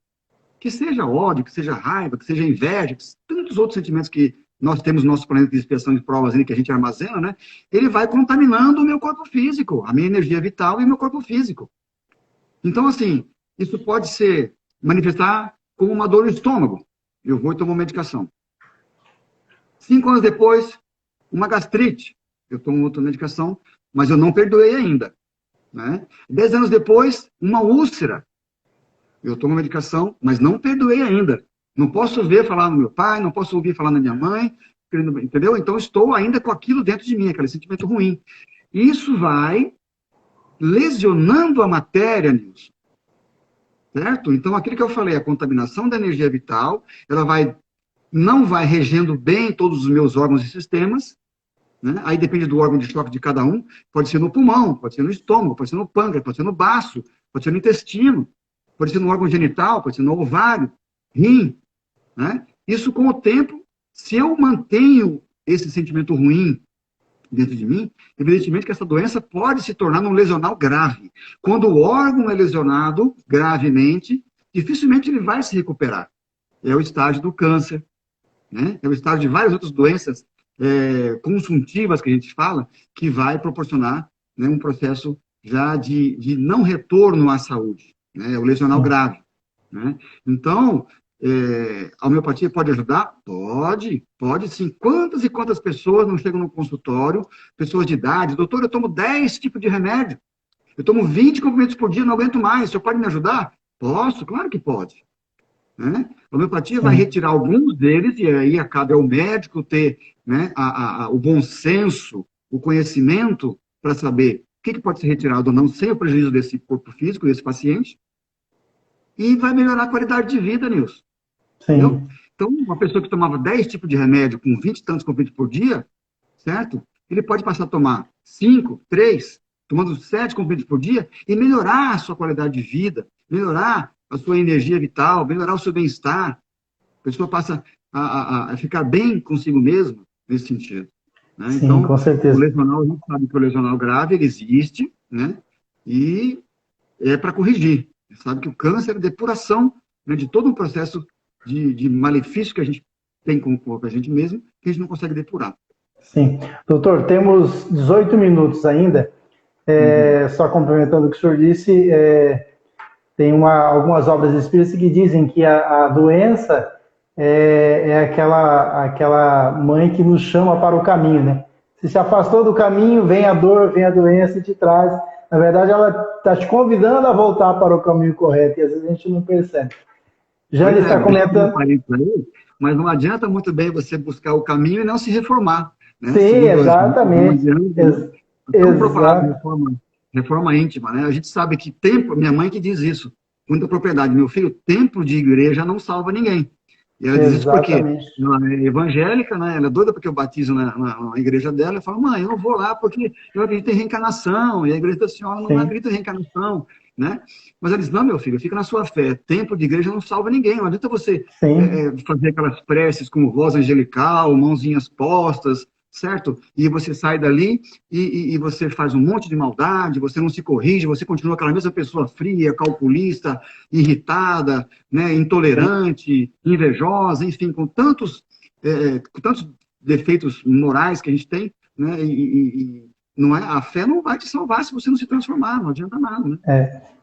que seja ódio, que seja raiva, que seja inveja, que tantos outros sentimentos que nós temos no nosso planeta de expiação de provas que a gente armazena, né? Ele vai contaminando o meu corpo físico, a minha energia vital e o meu corpo físico. Então, assim, isso pode se manifestar como uma dor no estômago. Eu vou e tomo medicação. 5 anos depois, uma gastrite. Eu tomo outra medicação, mas eu não perdoei ainda, né? 10 anos depois, uma úlcera. Eu tomo medicação, mas não perdoei ainda. Não posso ver falar no meu pai, não posso ouvir falar na minha mãe, entendeu? Então, estou ainda com aquilo dentro de mim, aquele sentimento ruim. Isso vai lesionando a matéria, Nilson, certo? Então, aquilo que eu falei, a contaminação da energia vital, ela não vai regendo bem todos os meus órgãos e sistemas, né? Aí depende do órgão de choque de cada um, pode ser no pulmão, pode ser no estômago, pode ser no pâncreas, pode ser no baço, pode ser no intestino, pode ser no órgão genital, pode ser no ovário, rim, né? Isso com o tempo, se eu mantenho esse sentimento ruim dentro de mim, evidentemente que essa doença pode se tornar um lesional grave. Quando o órgão é lesionado gravemente, dificilmente ele vai se recuperar. É o estágio do câncer, né? É o estágio de várias outras doenças consuntivas que a gente fala, que vai proporcionar, né, um processo já de não retorno à saúde, né? É o lesional grave, né? Então, a homeopatia pode ajudar? Pode sim. Quantas e quantas pessoas não chegam no consultório, pessoas de idade, doutor, eu tomo 10 tipos de remédio, eu tomo 20 comprimidos por dia, não aguento mais, o senhor pode me ajudar? Posso, claro que pode. Né? A homeopatia vai retirar alguns deles, e aí cabe ao médico ter, né, o bom senso, o conhecimento para saber o que pode ser retirado ou não, sem o prejuízo desse corpo físico, desse paciente, e vai melhorar a qualidade de vida, Nilson. Entendeu? Então, uma pessoa que tomava 10 tipos de remédio com 20 e tantos comprimidos por dia, certo? Ele pode passar a tomar 5, 3, tomando 7 comprimidos por dia e melhorar a sua qualidade de vida, melhorar a sua energia vital, melhorar o seu bem-estar. A pessoa passa a ficar bem consigo mesma nesse sentido. Né? Sim, então, com certeza. O lesional, a gente sabe que o lesional grave, ele existe, né? E é para corrigir. A gente sabe que o câncer é depuração, né, de todo um processo de malefício que a gente tem com a gente mesmo, que a gente não consegue depurar. Sim. Doutor, temos 18 minutos ainda. Só complementando o que o senhor disse, tem algumas obras espíritas que dizem que a doença é aquela mãe que nos chama para o caminho, né? Se afastou do caminho, vem a dor, vem a doença e te traz. Na verdade, ela está te convidando a voltar para o caminho correto, e às vezes a gente não percebe. Jane está comentando... Mas não adianta muito bem você buscar o caminho e não se reformar. Né? Sim, exatamente. Reforma íntima, né? A gente sabe que minha mãe que diz isso, muita propriedade, meu filho, templo de igreja não salva ninguém. E ela diz isso porque ela é evangélica, né? Ela é doida porque eu batizo na igreja dela. Ela fala, mãe, eu não vou lá porque eu acredito em reencarnação. E a igreja da senhora não acredita em reencarnação, né? Mas ela diz, não, meu filho, fica na sua fé. Templo de igreja não salva ninguém. Não adianta você fazer aquelas preces com voz angelical, mãozinhas postas, certo? E você sai dali e você faz um monte de maldade, você não se corrige, você continua aquela mesma pessoa fria, calculista, irritada, né, intolerante, invejosa, enfim, com tantos defeitos morais que a gente tem, né, não é, a fé não vai te salvar se você não se transformar, não adianta nada, né?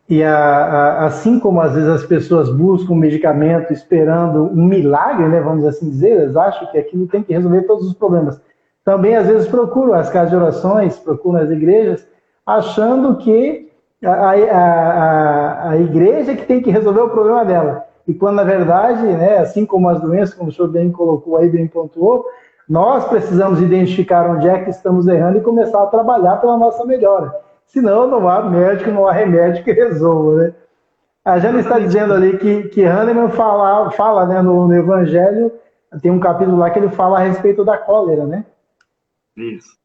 E assim como às vezes as pessoas buscam medicamento esperando um milagre, né, vamos assim dizer, eles acham que aquilo tem que resolver todos os problemas. Também, às vezes, procuram as casas de orações, procuram as igrejas, achando que a igreja que tem que resolver o problema dela. E quando, na verdade, né, assim como as doenças, como o senhor bem colocou aí, bem pontuou, nós precisamos identificar onde é que estamos errando e começar a trabalhar pela nossa melhora. Senão, não há médico, não há remédio que resolva, né? A Jana está dizendo ali que Hahnemann fala, né, no Evangelho, tem um capítulo lá que ele fala a respeito da cólera, né? Isso.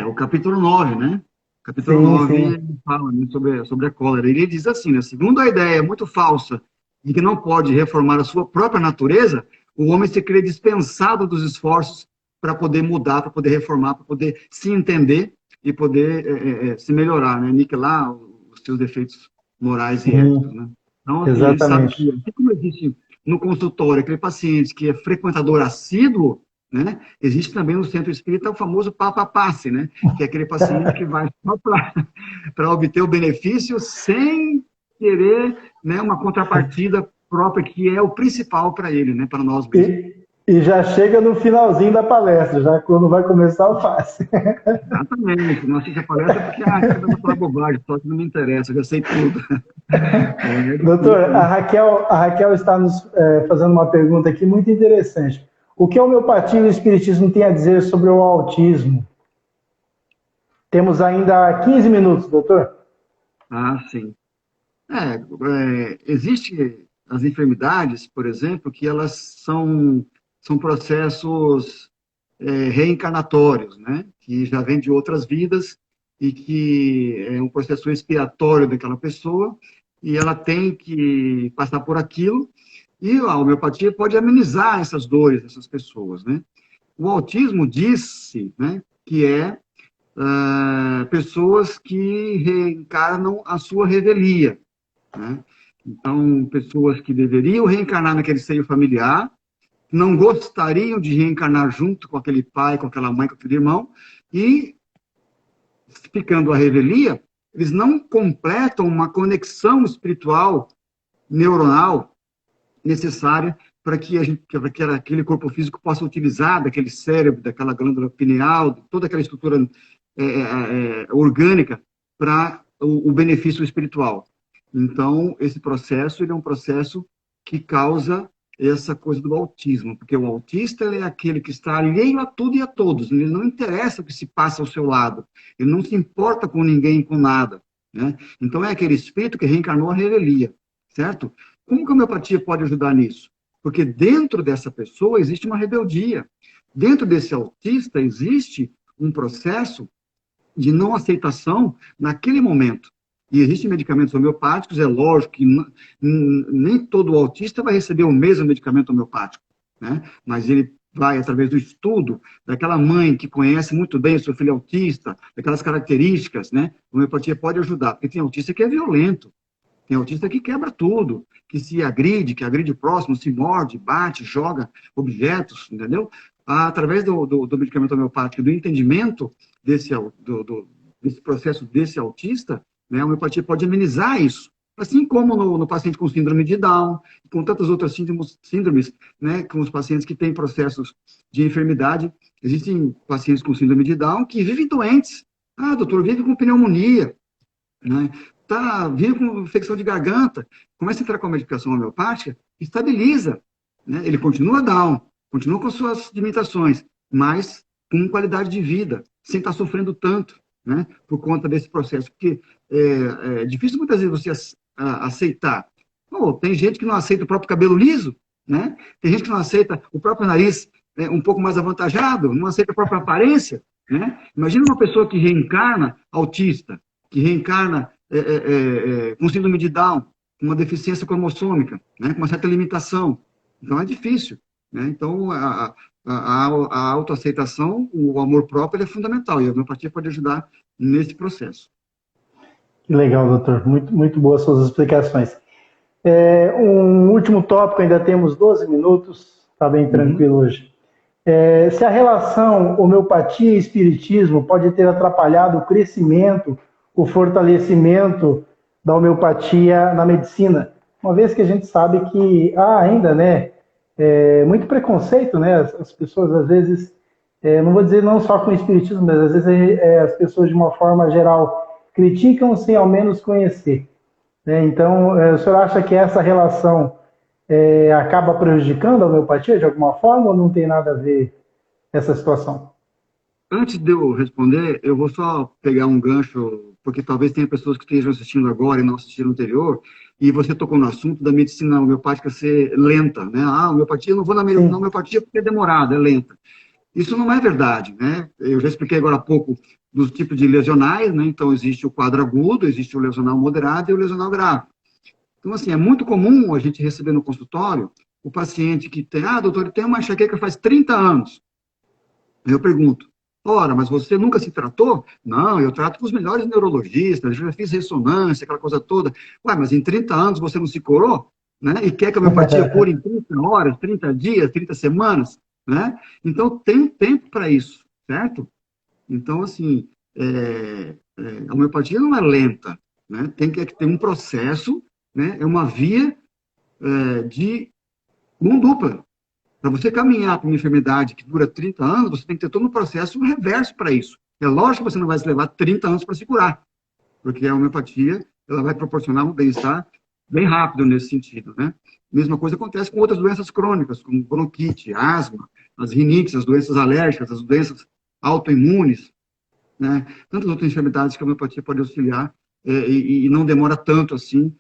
O capítulo 9, né? O capítulo 9 ele fala, né, sobre a cólera. Ele diz assim, né? Segundo a ideia muito falsa de que não pode reformar a sua própria natureza, o homem se crê dispensado dos esforços para poder mudar, para poder reformar, para poder se entender e poder se melhorar, né? Aniquilar os seus defeitos morais e éticos, né? Então, assim, ele sabe que, assim como existe no consultório aquele paciente que é frequentador assíduo, né? Existe também no centro espírita o famoso papa-passe, né? Que é aquele paciente que vai só para obter o benefício sem querer, né, uma contrapartida própria, que é o principal para ele, né? Para nós mesmos. E já chega no finalzinho da palestra, já quando vai começar o passe. Exatamente. Não assiste a palestra porque eu vou falar bobagem, só que não me interessa, eu já sei tudo. Doutor, a Raquel está nos fazendo uma pergunta aqui muito interessante. O que a homeopatia e o espiritismo têm a dizer sobre o autismo? Temos ainda 15 minutos, doutor. Ah, sim. Existe as enfermidades, por exemplo, que elas são processos reencarnatórios, né? Que já vêm de outras vidas e que é um processo expiatório daquela pessoa e ela tem que passar por aquilo e a homeopatia pode amenizar essas dores dessas pessoas, né? O autismo disse, né, que pessoas que reencarnam a sua revelia, né? Então, pessoas que deveriam reencarnar naquele seio familiar, não gostariam de reencarnar junto com aquele pai, com aquela mãe, com aquele irmão, e, ficando a revelia, eles não completam uma conexão espiritual, neuronal, necessária para que, para que aquele corpo físico possa utilizar daquele cérebro, daquela glândula pineal, toda aquela estrutura orgânica para o benefício espiritual. Então, esse processo ele é um processo que causa essa coisa do autismo, porque o autista ele é aquele que está alheio a tudo e a todos, ele não interessa o que se passa ao seu lado, ele não se importa com ninguém, com nada, né? Então, é aquele espírito que reencarnou a revelia, certo? Como que a homeopatia pode ajudar nisso? Porque dentro dessa pessoa existe uma rebeldia, dentro desse autista existe um processo de não aceitação naquele momento. E existem medicamentos homeopáticos, é lógico que nem todo autista vai receber o mesmo medicamento homeopático, né? Mas ele vai, através do estudo, daquela mãe que conhece muito bem o seu filho autista, daquelas características, né? A homeopatia pode ajudar, porque tem autista que é violento, tem autista que quebra tudo, que se agride, que agride o próximo, se morde, bate, joga objetos, entendeu? Através do medicamento homeopático, do entendimento desse processo desse autista, né, a homeopatia pode amenizar isso. Assim como no paciente com síndrome de Down, com tantas outras síndromes, né, com os pacientes que têm processos de enfermidade. Existem pacientes com síndrome de Down que vivem doentes. Ah, doutor, vive com pneumonia, né? Vive com infecção de garganta. Começa a entrar com a medicação homeopática, estabiliza, né? Ele continua Down, continua com suas limitações, mas com qualidade de vida, sem estar sofrendo tanto, né? Por conta desse processo. Porque é difícil muitas vezes você aceitar. Tem gente que não aceita o próprio cabelo liso, né? Tem gente que não aceita o próprio nariz um pouco mais avantajado, não aceita a própria aparência, né? Imagina uma pessoa que reencarna autista, que reencarna com síndrome de Down, com uma deficiência cromossômica, né? Com uma certa limitação. Então é difícil, né? Então a autoaceitação, o amor próprio, ele é fundamental, e a homeopatia pode ajudar nesse processo. Que legal, doutor. Muito, muito boas suas explicações. Um último tópico, ainda temos 12 minutos, está bem tranquilo hoje. Se a relação homeopatia e espiritismo pode ter atrapalhado o crescimento, o fortalecimento da homeopatia na medicina, uma vez que a gente sabe que há ainda, né, muito preconceito, né, as pessoas às vezes, não vou dizer não só com o espiritismo, mas às vezes as pessoas de uma forma geral criticam sem ao menos conhecer, né? Então, o senhor acha que essa relação acaba prejudicando a homeopatia de alguma forma ou não tem nada a ver essa situação? Antes de eu responder, eu vou só pegar um gancho, porque talvez tenha pessoas que estejam assistindo agora e não assistiram anterior, e você tocou no assunto da medicina homeopática ser lenta, né? A homeopatia, eu não vou na homeopatia porque é demorada, é lenta. Isso não é verdade, né? Eu já expliquei agora há pouco dos tipos de lesionais, né? Então, existe o quadro agudo, existe o lesional moderado e o lesional grave. Então, assim, é muito comum a gente receber no consultório o paciente que tem, doutor, ele tem uma enxaqueca faz 30 anos. Eu pergunto, ora, mas você nunca se tratou? Não, eu trato com os melhores neurologistas, já fiz ressonância, aquela coisa toda. Ué, mas em 30 anos você não se curou? Né? E quer que a homeopatia cure em 30 horas, 30 dias, 30 semanas? Né? Então, tem um tempo para isso, certo? Então, assim, a homeopatia não é lenta, né? Tem que ter um processo, né? É uma via de mão dupla. Para você caminhar para uma enfermidade que dura 30 anos, você tem que ter todo um processo reverso para isso. É lógico que você não vai se levar 30 anos para se curar, porque a homeopatia ela vai proporcionar um bem-estar bem rápido nesse sentido, né? Mesma coisa acontece com outras doenças crônicas, como bronquite, asma, as rinites, as doenças alérgicas, as doenças autoimunes, né? Tantas outras enfermidades que a homeopatia pode auxiliar e não demora tanto assim,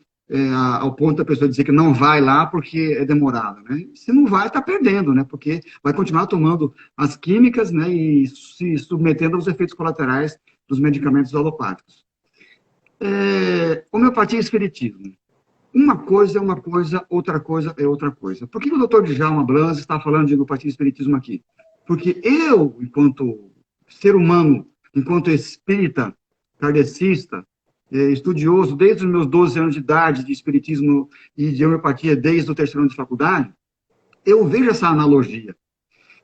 ao ponto da pessoa dizer que não vai lá porque é demorado, né? Se não vai, está perdendo, né? Porque vai continuar tomando as químicas, né? E se submetendo aos efeitos colaterais dos medicamentos alopáticos. Homeopatia e espiritismo. Uma coisa é uma coisa, outra coisa é outra coisa. Por que o doutor Djalma Blanz está falando de homeopatia e espiritismo aqui? Porque eu, enquanto ser humano, enquanto espírita, kardecista, estudioso desde os meus 12 anos de idade de espiritismo e de homeopatia desde o terceiro ano de faculdade, eu vejo essa analogia.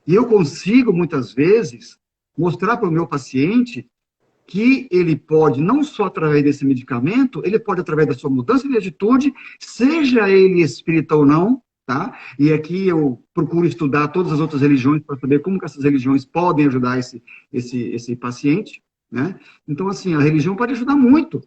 E eu consigo, muitas vezes, mostrar para o meu paciente que ele pode, não só através desse medicamento, ele pode, através da sua mudança de atitude, seja ele espírita ou não, tá? E aqui eu procuro estudar todas as outras religiões para saber como que essas religiões podem ajudar esse paciente, né? Então, assim, a religião pode ajudar muito,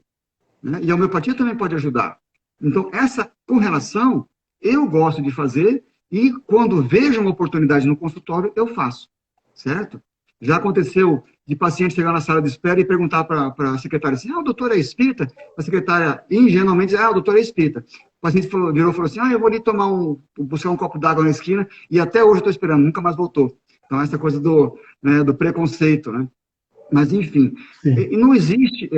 né? E a homeopatia também pode ajudar. Então, essa correlação eu gosto de fazer e quando vejo uma oportunidade no consultório, eu faço, certo? Já aconteceu de paciente chegar na sala de espera e perguntar para a secretária assim, o doutor é espírita? A secretária ingenuamente diz, o doutor é espírita. O paciente virou e falou assim, eu vou ali buscar um copo d'água na esquina e até hoje eu estou esperando, nunca mais voltou. Então, essa coisa do preconceito, né? Mas, enfim, não existe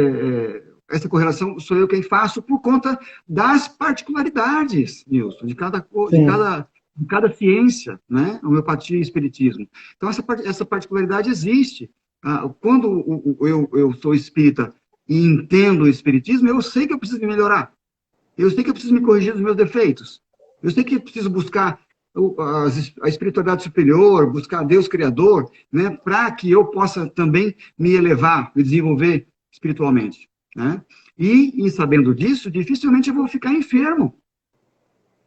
essa correlação, sou eu quem faço por conta das particularidades, Nilson, de cada ciência, né? Homeopatia e espiritismo. Então, essa particularidade existe. Quando eu sou espírita e entendo o espiritismo, eu sei que eu preciso me melhorar. Eu sei que eu preciso me corrigir dos meus defeitos. Eu sei que eu preciso buscar a espiritualidade superior, buscar Deus Criador, né? Para que eu possa também me elevar, me desenvolver espiritualmente, né? E sabendo disso, dificilmente eu vou ficar enfermo,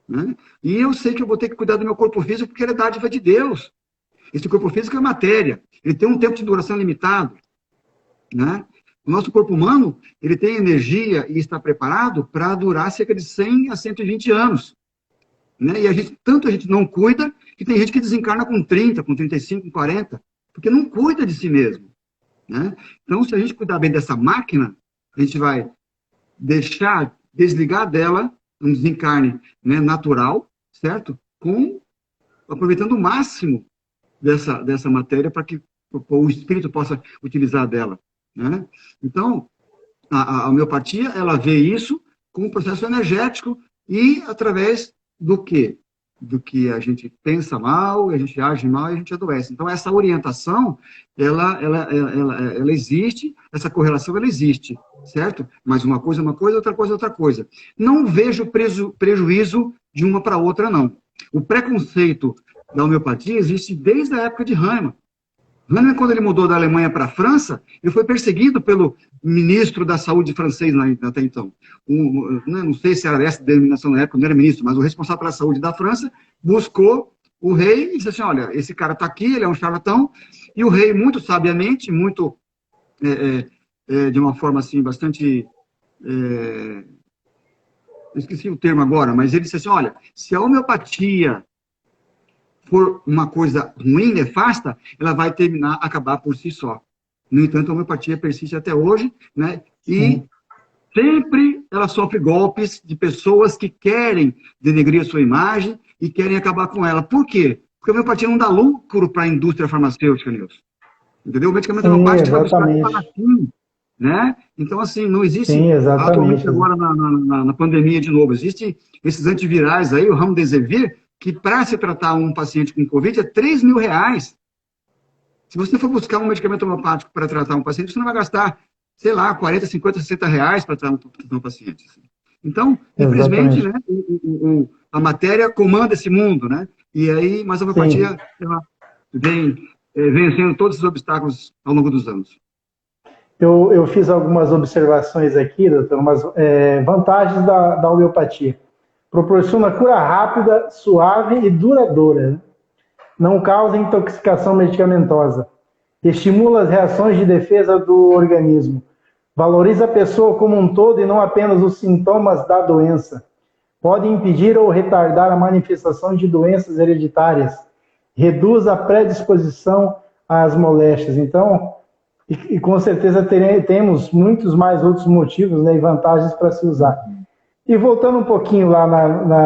né? E eu sei que eu vou ter que cuidar do meu corpo físico porque ele é dádiva de Deus. Esse corpo físico é matéria. Ele tem um tempo de duração limitado, né? O nosso corpo humano, ele tem energia e está preparado para durar cerca de 100 a 120 anos. Né? E tanto a gente não cuida, que tem gente que desencarna com 30, com 35, com 40, porque não cuida de si mesmo. Né? Então, se a gente cuidar bem dessa máquina, a gente vai desligar dela um desencarne, né, natural, certo? Aproveitando o máximo dessa matéria para que o espírito possa utilizar dela, né? Então, a homeopatia, ela vê isso como um processo energético e através do quê? Do que a gente pensa mal, a gente age mal e a gente adoece. Então, essa orientação, ela existe, essa correlação, ela existe, certo? Mas uma coisa é uma coisa, outra coisa é outra coisa. Não vejo prejuízo de uma para outra, não. O preconceito da homeopatia existe desde a época de Hahnemann. Hahnemann, quando ele mudou da Alemanha para a França, ele foi perseguido pelo ministro da saúde francês até então. Não sei se era essa denominação na época, não era ministro, mas o responsável pela saúde da França buscou o rei e disse assim, olha, esse cara está aqui, ele é um charlatão, e o rei, muito sabiamente, de uma forma assim, bastante... esqueci o termo agora, mas ele disse assim, olha, se a homeopatia for uma coisa ruim, nefasta, ela vai acabar por si só. No entanto, a homeopatia persiste até hoje, né? E sempre ela sofre golpes de pessoas que querem denegrir a sua imagem e querem acabar com ela. Por quê? Porque a homeopatia não dá lucro para a indústria farmacêutica, Nilson. Entendeu? O medicamento homeopático vai buscar baratinho, né? Então, assim, não existe... atualmente, agora na pandemia, de novo, existem esses antivirais aí, o Remdesivir, que para se tratar um paciente com Covid é R$3.000. Se você for buscar um medicamento homeopático para tratar um paciente, você não vai gastar, sei lá, 40, 50, 60 reais para tratar um paciente. Então, infelizmente, né, a matéria comanda esse mundo, né? E aí, mas a homeopatia vem vencendo todos os obstáculos ao longo dos anos. Eu fiz algumas observações aqui, doutor, umas vantagens da homeopatia. Proporciona cura rápida, suave e duradoura. Não causa intoxicação medicamentosa. Estimula as reações de defesa do organismo. Valoriza a pessoa como um todo e não apenas os sintomas da doença. pode impedir ou retardar a manifestação de doenças hereditárias, reduz a predisposição às moléstias. Então, e com certeza temos muitos mais outros motivos, né, e vantagens para se usar. E voltando um pouquinho lá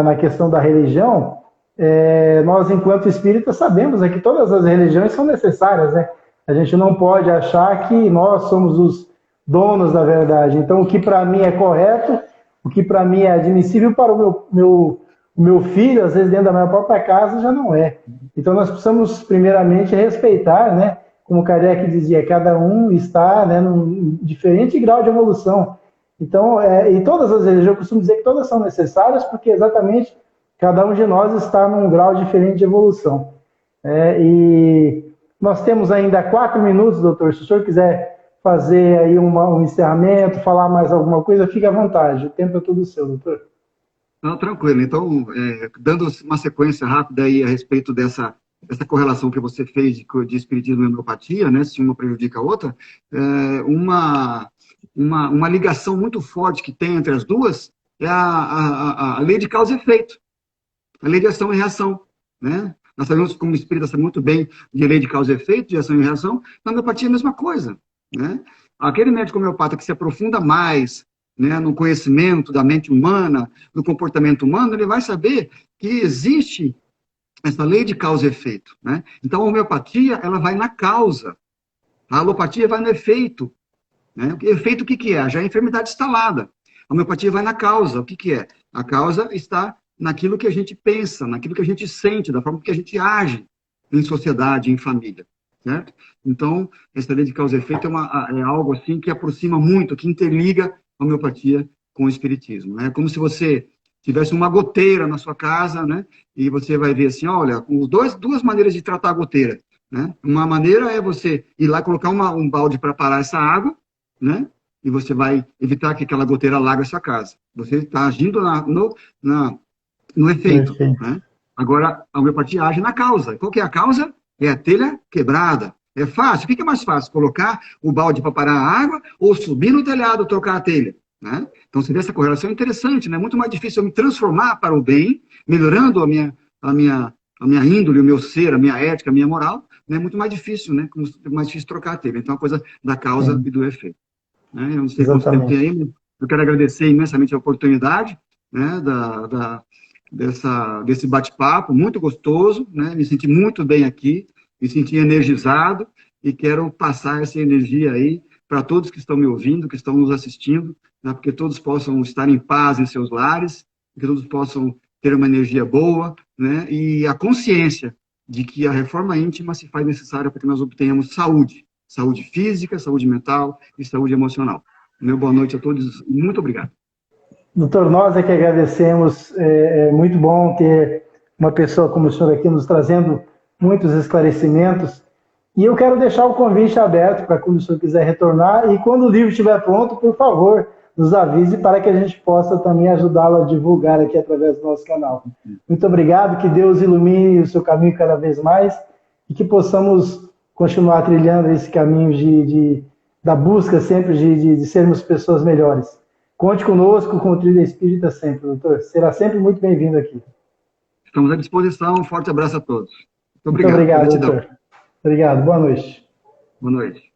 na questão da religião, nós, enquanto espíritas, sabemos, né, que todas as religiões são necessárias, né? A gente não pode achar que nós somos os donos da verdade. Então, o que para mim é correto, o que para mim é admissível para o meu filho, às vezes dentro da minha própria casa, já não é. Então, nós precisamos, primeiramente, respeitar, né? Como Kardec dizia, cada um está, né, num diferente grau de evolução. Então, e todas as religiões, eu costumo dizer que todas são necessárias, porque exatamente cada um de nós está num grau diferente de evolução. E nós temos ainda 4 minutos, doutor. Se o senhor quiser fazer aí um encerramento, falar mais alguma coisa, fique à vontade. O tempo é todo seu, doutor. Não, tranquilo. Então, dando uma sequência rápida aí a respeito dessa correlação que você fez de espiritismo e homeopatia, né, se uma prejudica a outra, uma ligação muito forte que tem entre as duas é a lei de causa e efeito, a lei de ação e reação, né? Nós sabemos, como espírita, sabe muito bem de lei de causa e efeito, de ação e reação. Na homeopatia é a mesma coisa, né? Aquele médico homeopata que se aprofunda mais, né, no conhecimento da mente humana, no comportamento humano, ele vai saber que existe essa lei de causa e efeito, né? Então, a homeopatia, ela vai na causa. A alopatia vai no efeito, né? O efeito, o que é? Já é a enfermidade instalada. A homeopatia vai na causa. O que é? A causa está naquilo que a gente pensa, naquilo que a gente sente, da forma que a gente age em sociedade, em família, certo? Então, essa lei de causa e efeito é algo assim que aproxima muito, que interliga a homeopatia com o espiritismo, né? Como se você tivesse uma goteira na sua casa, né? E você vai ver assim, olha, duas maneiras de tratar a goteira, né? Uma maneira é você ir lá e colocar um balde para parar essa água, né? E você vai evitar que aquela goteira alague a sua casa. Você está agindo no efeito, né? Agora, a homeopatia age na causa. Qual que é a causa? É a telha quebrada. É fácil. O que é mais fácil? Colocar o balde para parar a água ou subir no telhado trocar a telha, né? Então, você vê essa correlação interessante, né? Muito mais difícil eu me transformar para o bem, melhorando a minha índole, o meu ser, a minha ética, a minha moral, né? Muito mais difícil, né? Mais difícil trocar a telha. Então, é uma coisa da causa e do efeito, né? Eu não sei quanto tempo tem aí, eu quero agradecer imensamente a oportunidade, né? Desse bate-papo muito gostoso, né? Me senti muito bem aqui, me senti energizado e quero passar essa energia aí para todos que estão me ouvindo, que estão nos assistindo, né? Porque todos possam estar em paz em seus lares, que todos possam ter uma energia boa, né? E a consciência de que a reforma íntima se faz necessária para que nós obtenhamos saúde física, saúde mental e saúde emocional. Meu boa noite a todos e muito obrigado. Doutor, nós é que agradecemos. É muito bom ter uma pessoa como o senhor aqui nos trazendo muitos esclarecimentos. E eu quero deixar o convite aberto para quando o senhor quiser retornar. E quando o livro estiver pronto, por favor, nos avise para que a gente possa também ajudá-lo a divulgar aqui através do nosso canal. Muito obrigado, que Deus ilumine o seu caminho cada vez mais e que possamos continuar trilhando esse caminho da busca sempre de sermos pessoas melhores. Conte conosco, com o Trilha Espírita sempre, doutor. Será sempre muito bem-vindo aqui. Estamos à disposição. Um forte abraço a todos. Muito obrigado, doutor. Obrigado. Boa noite. Boa noite.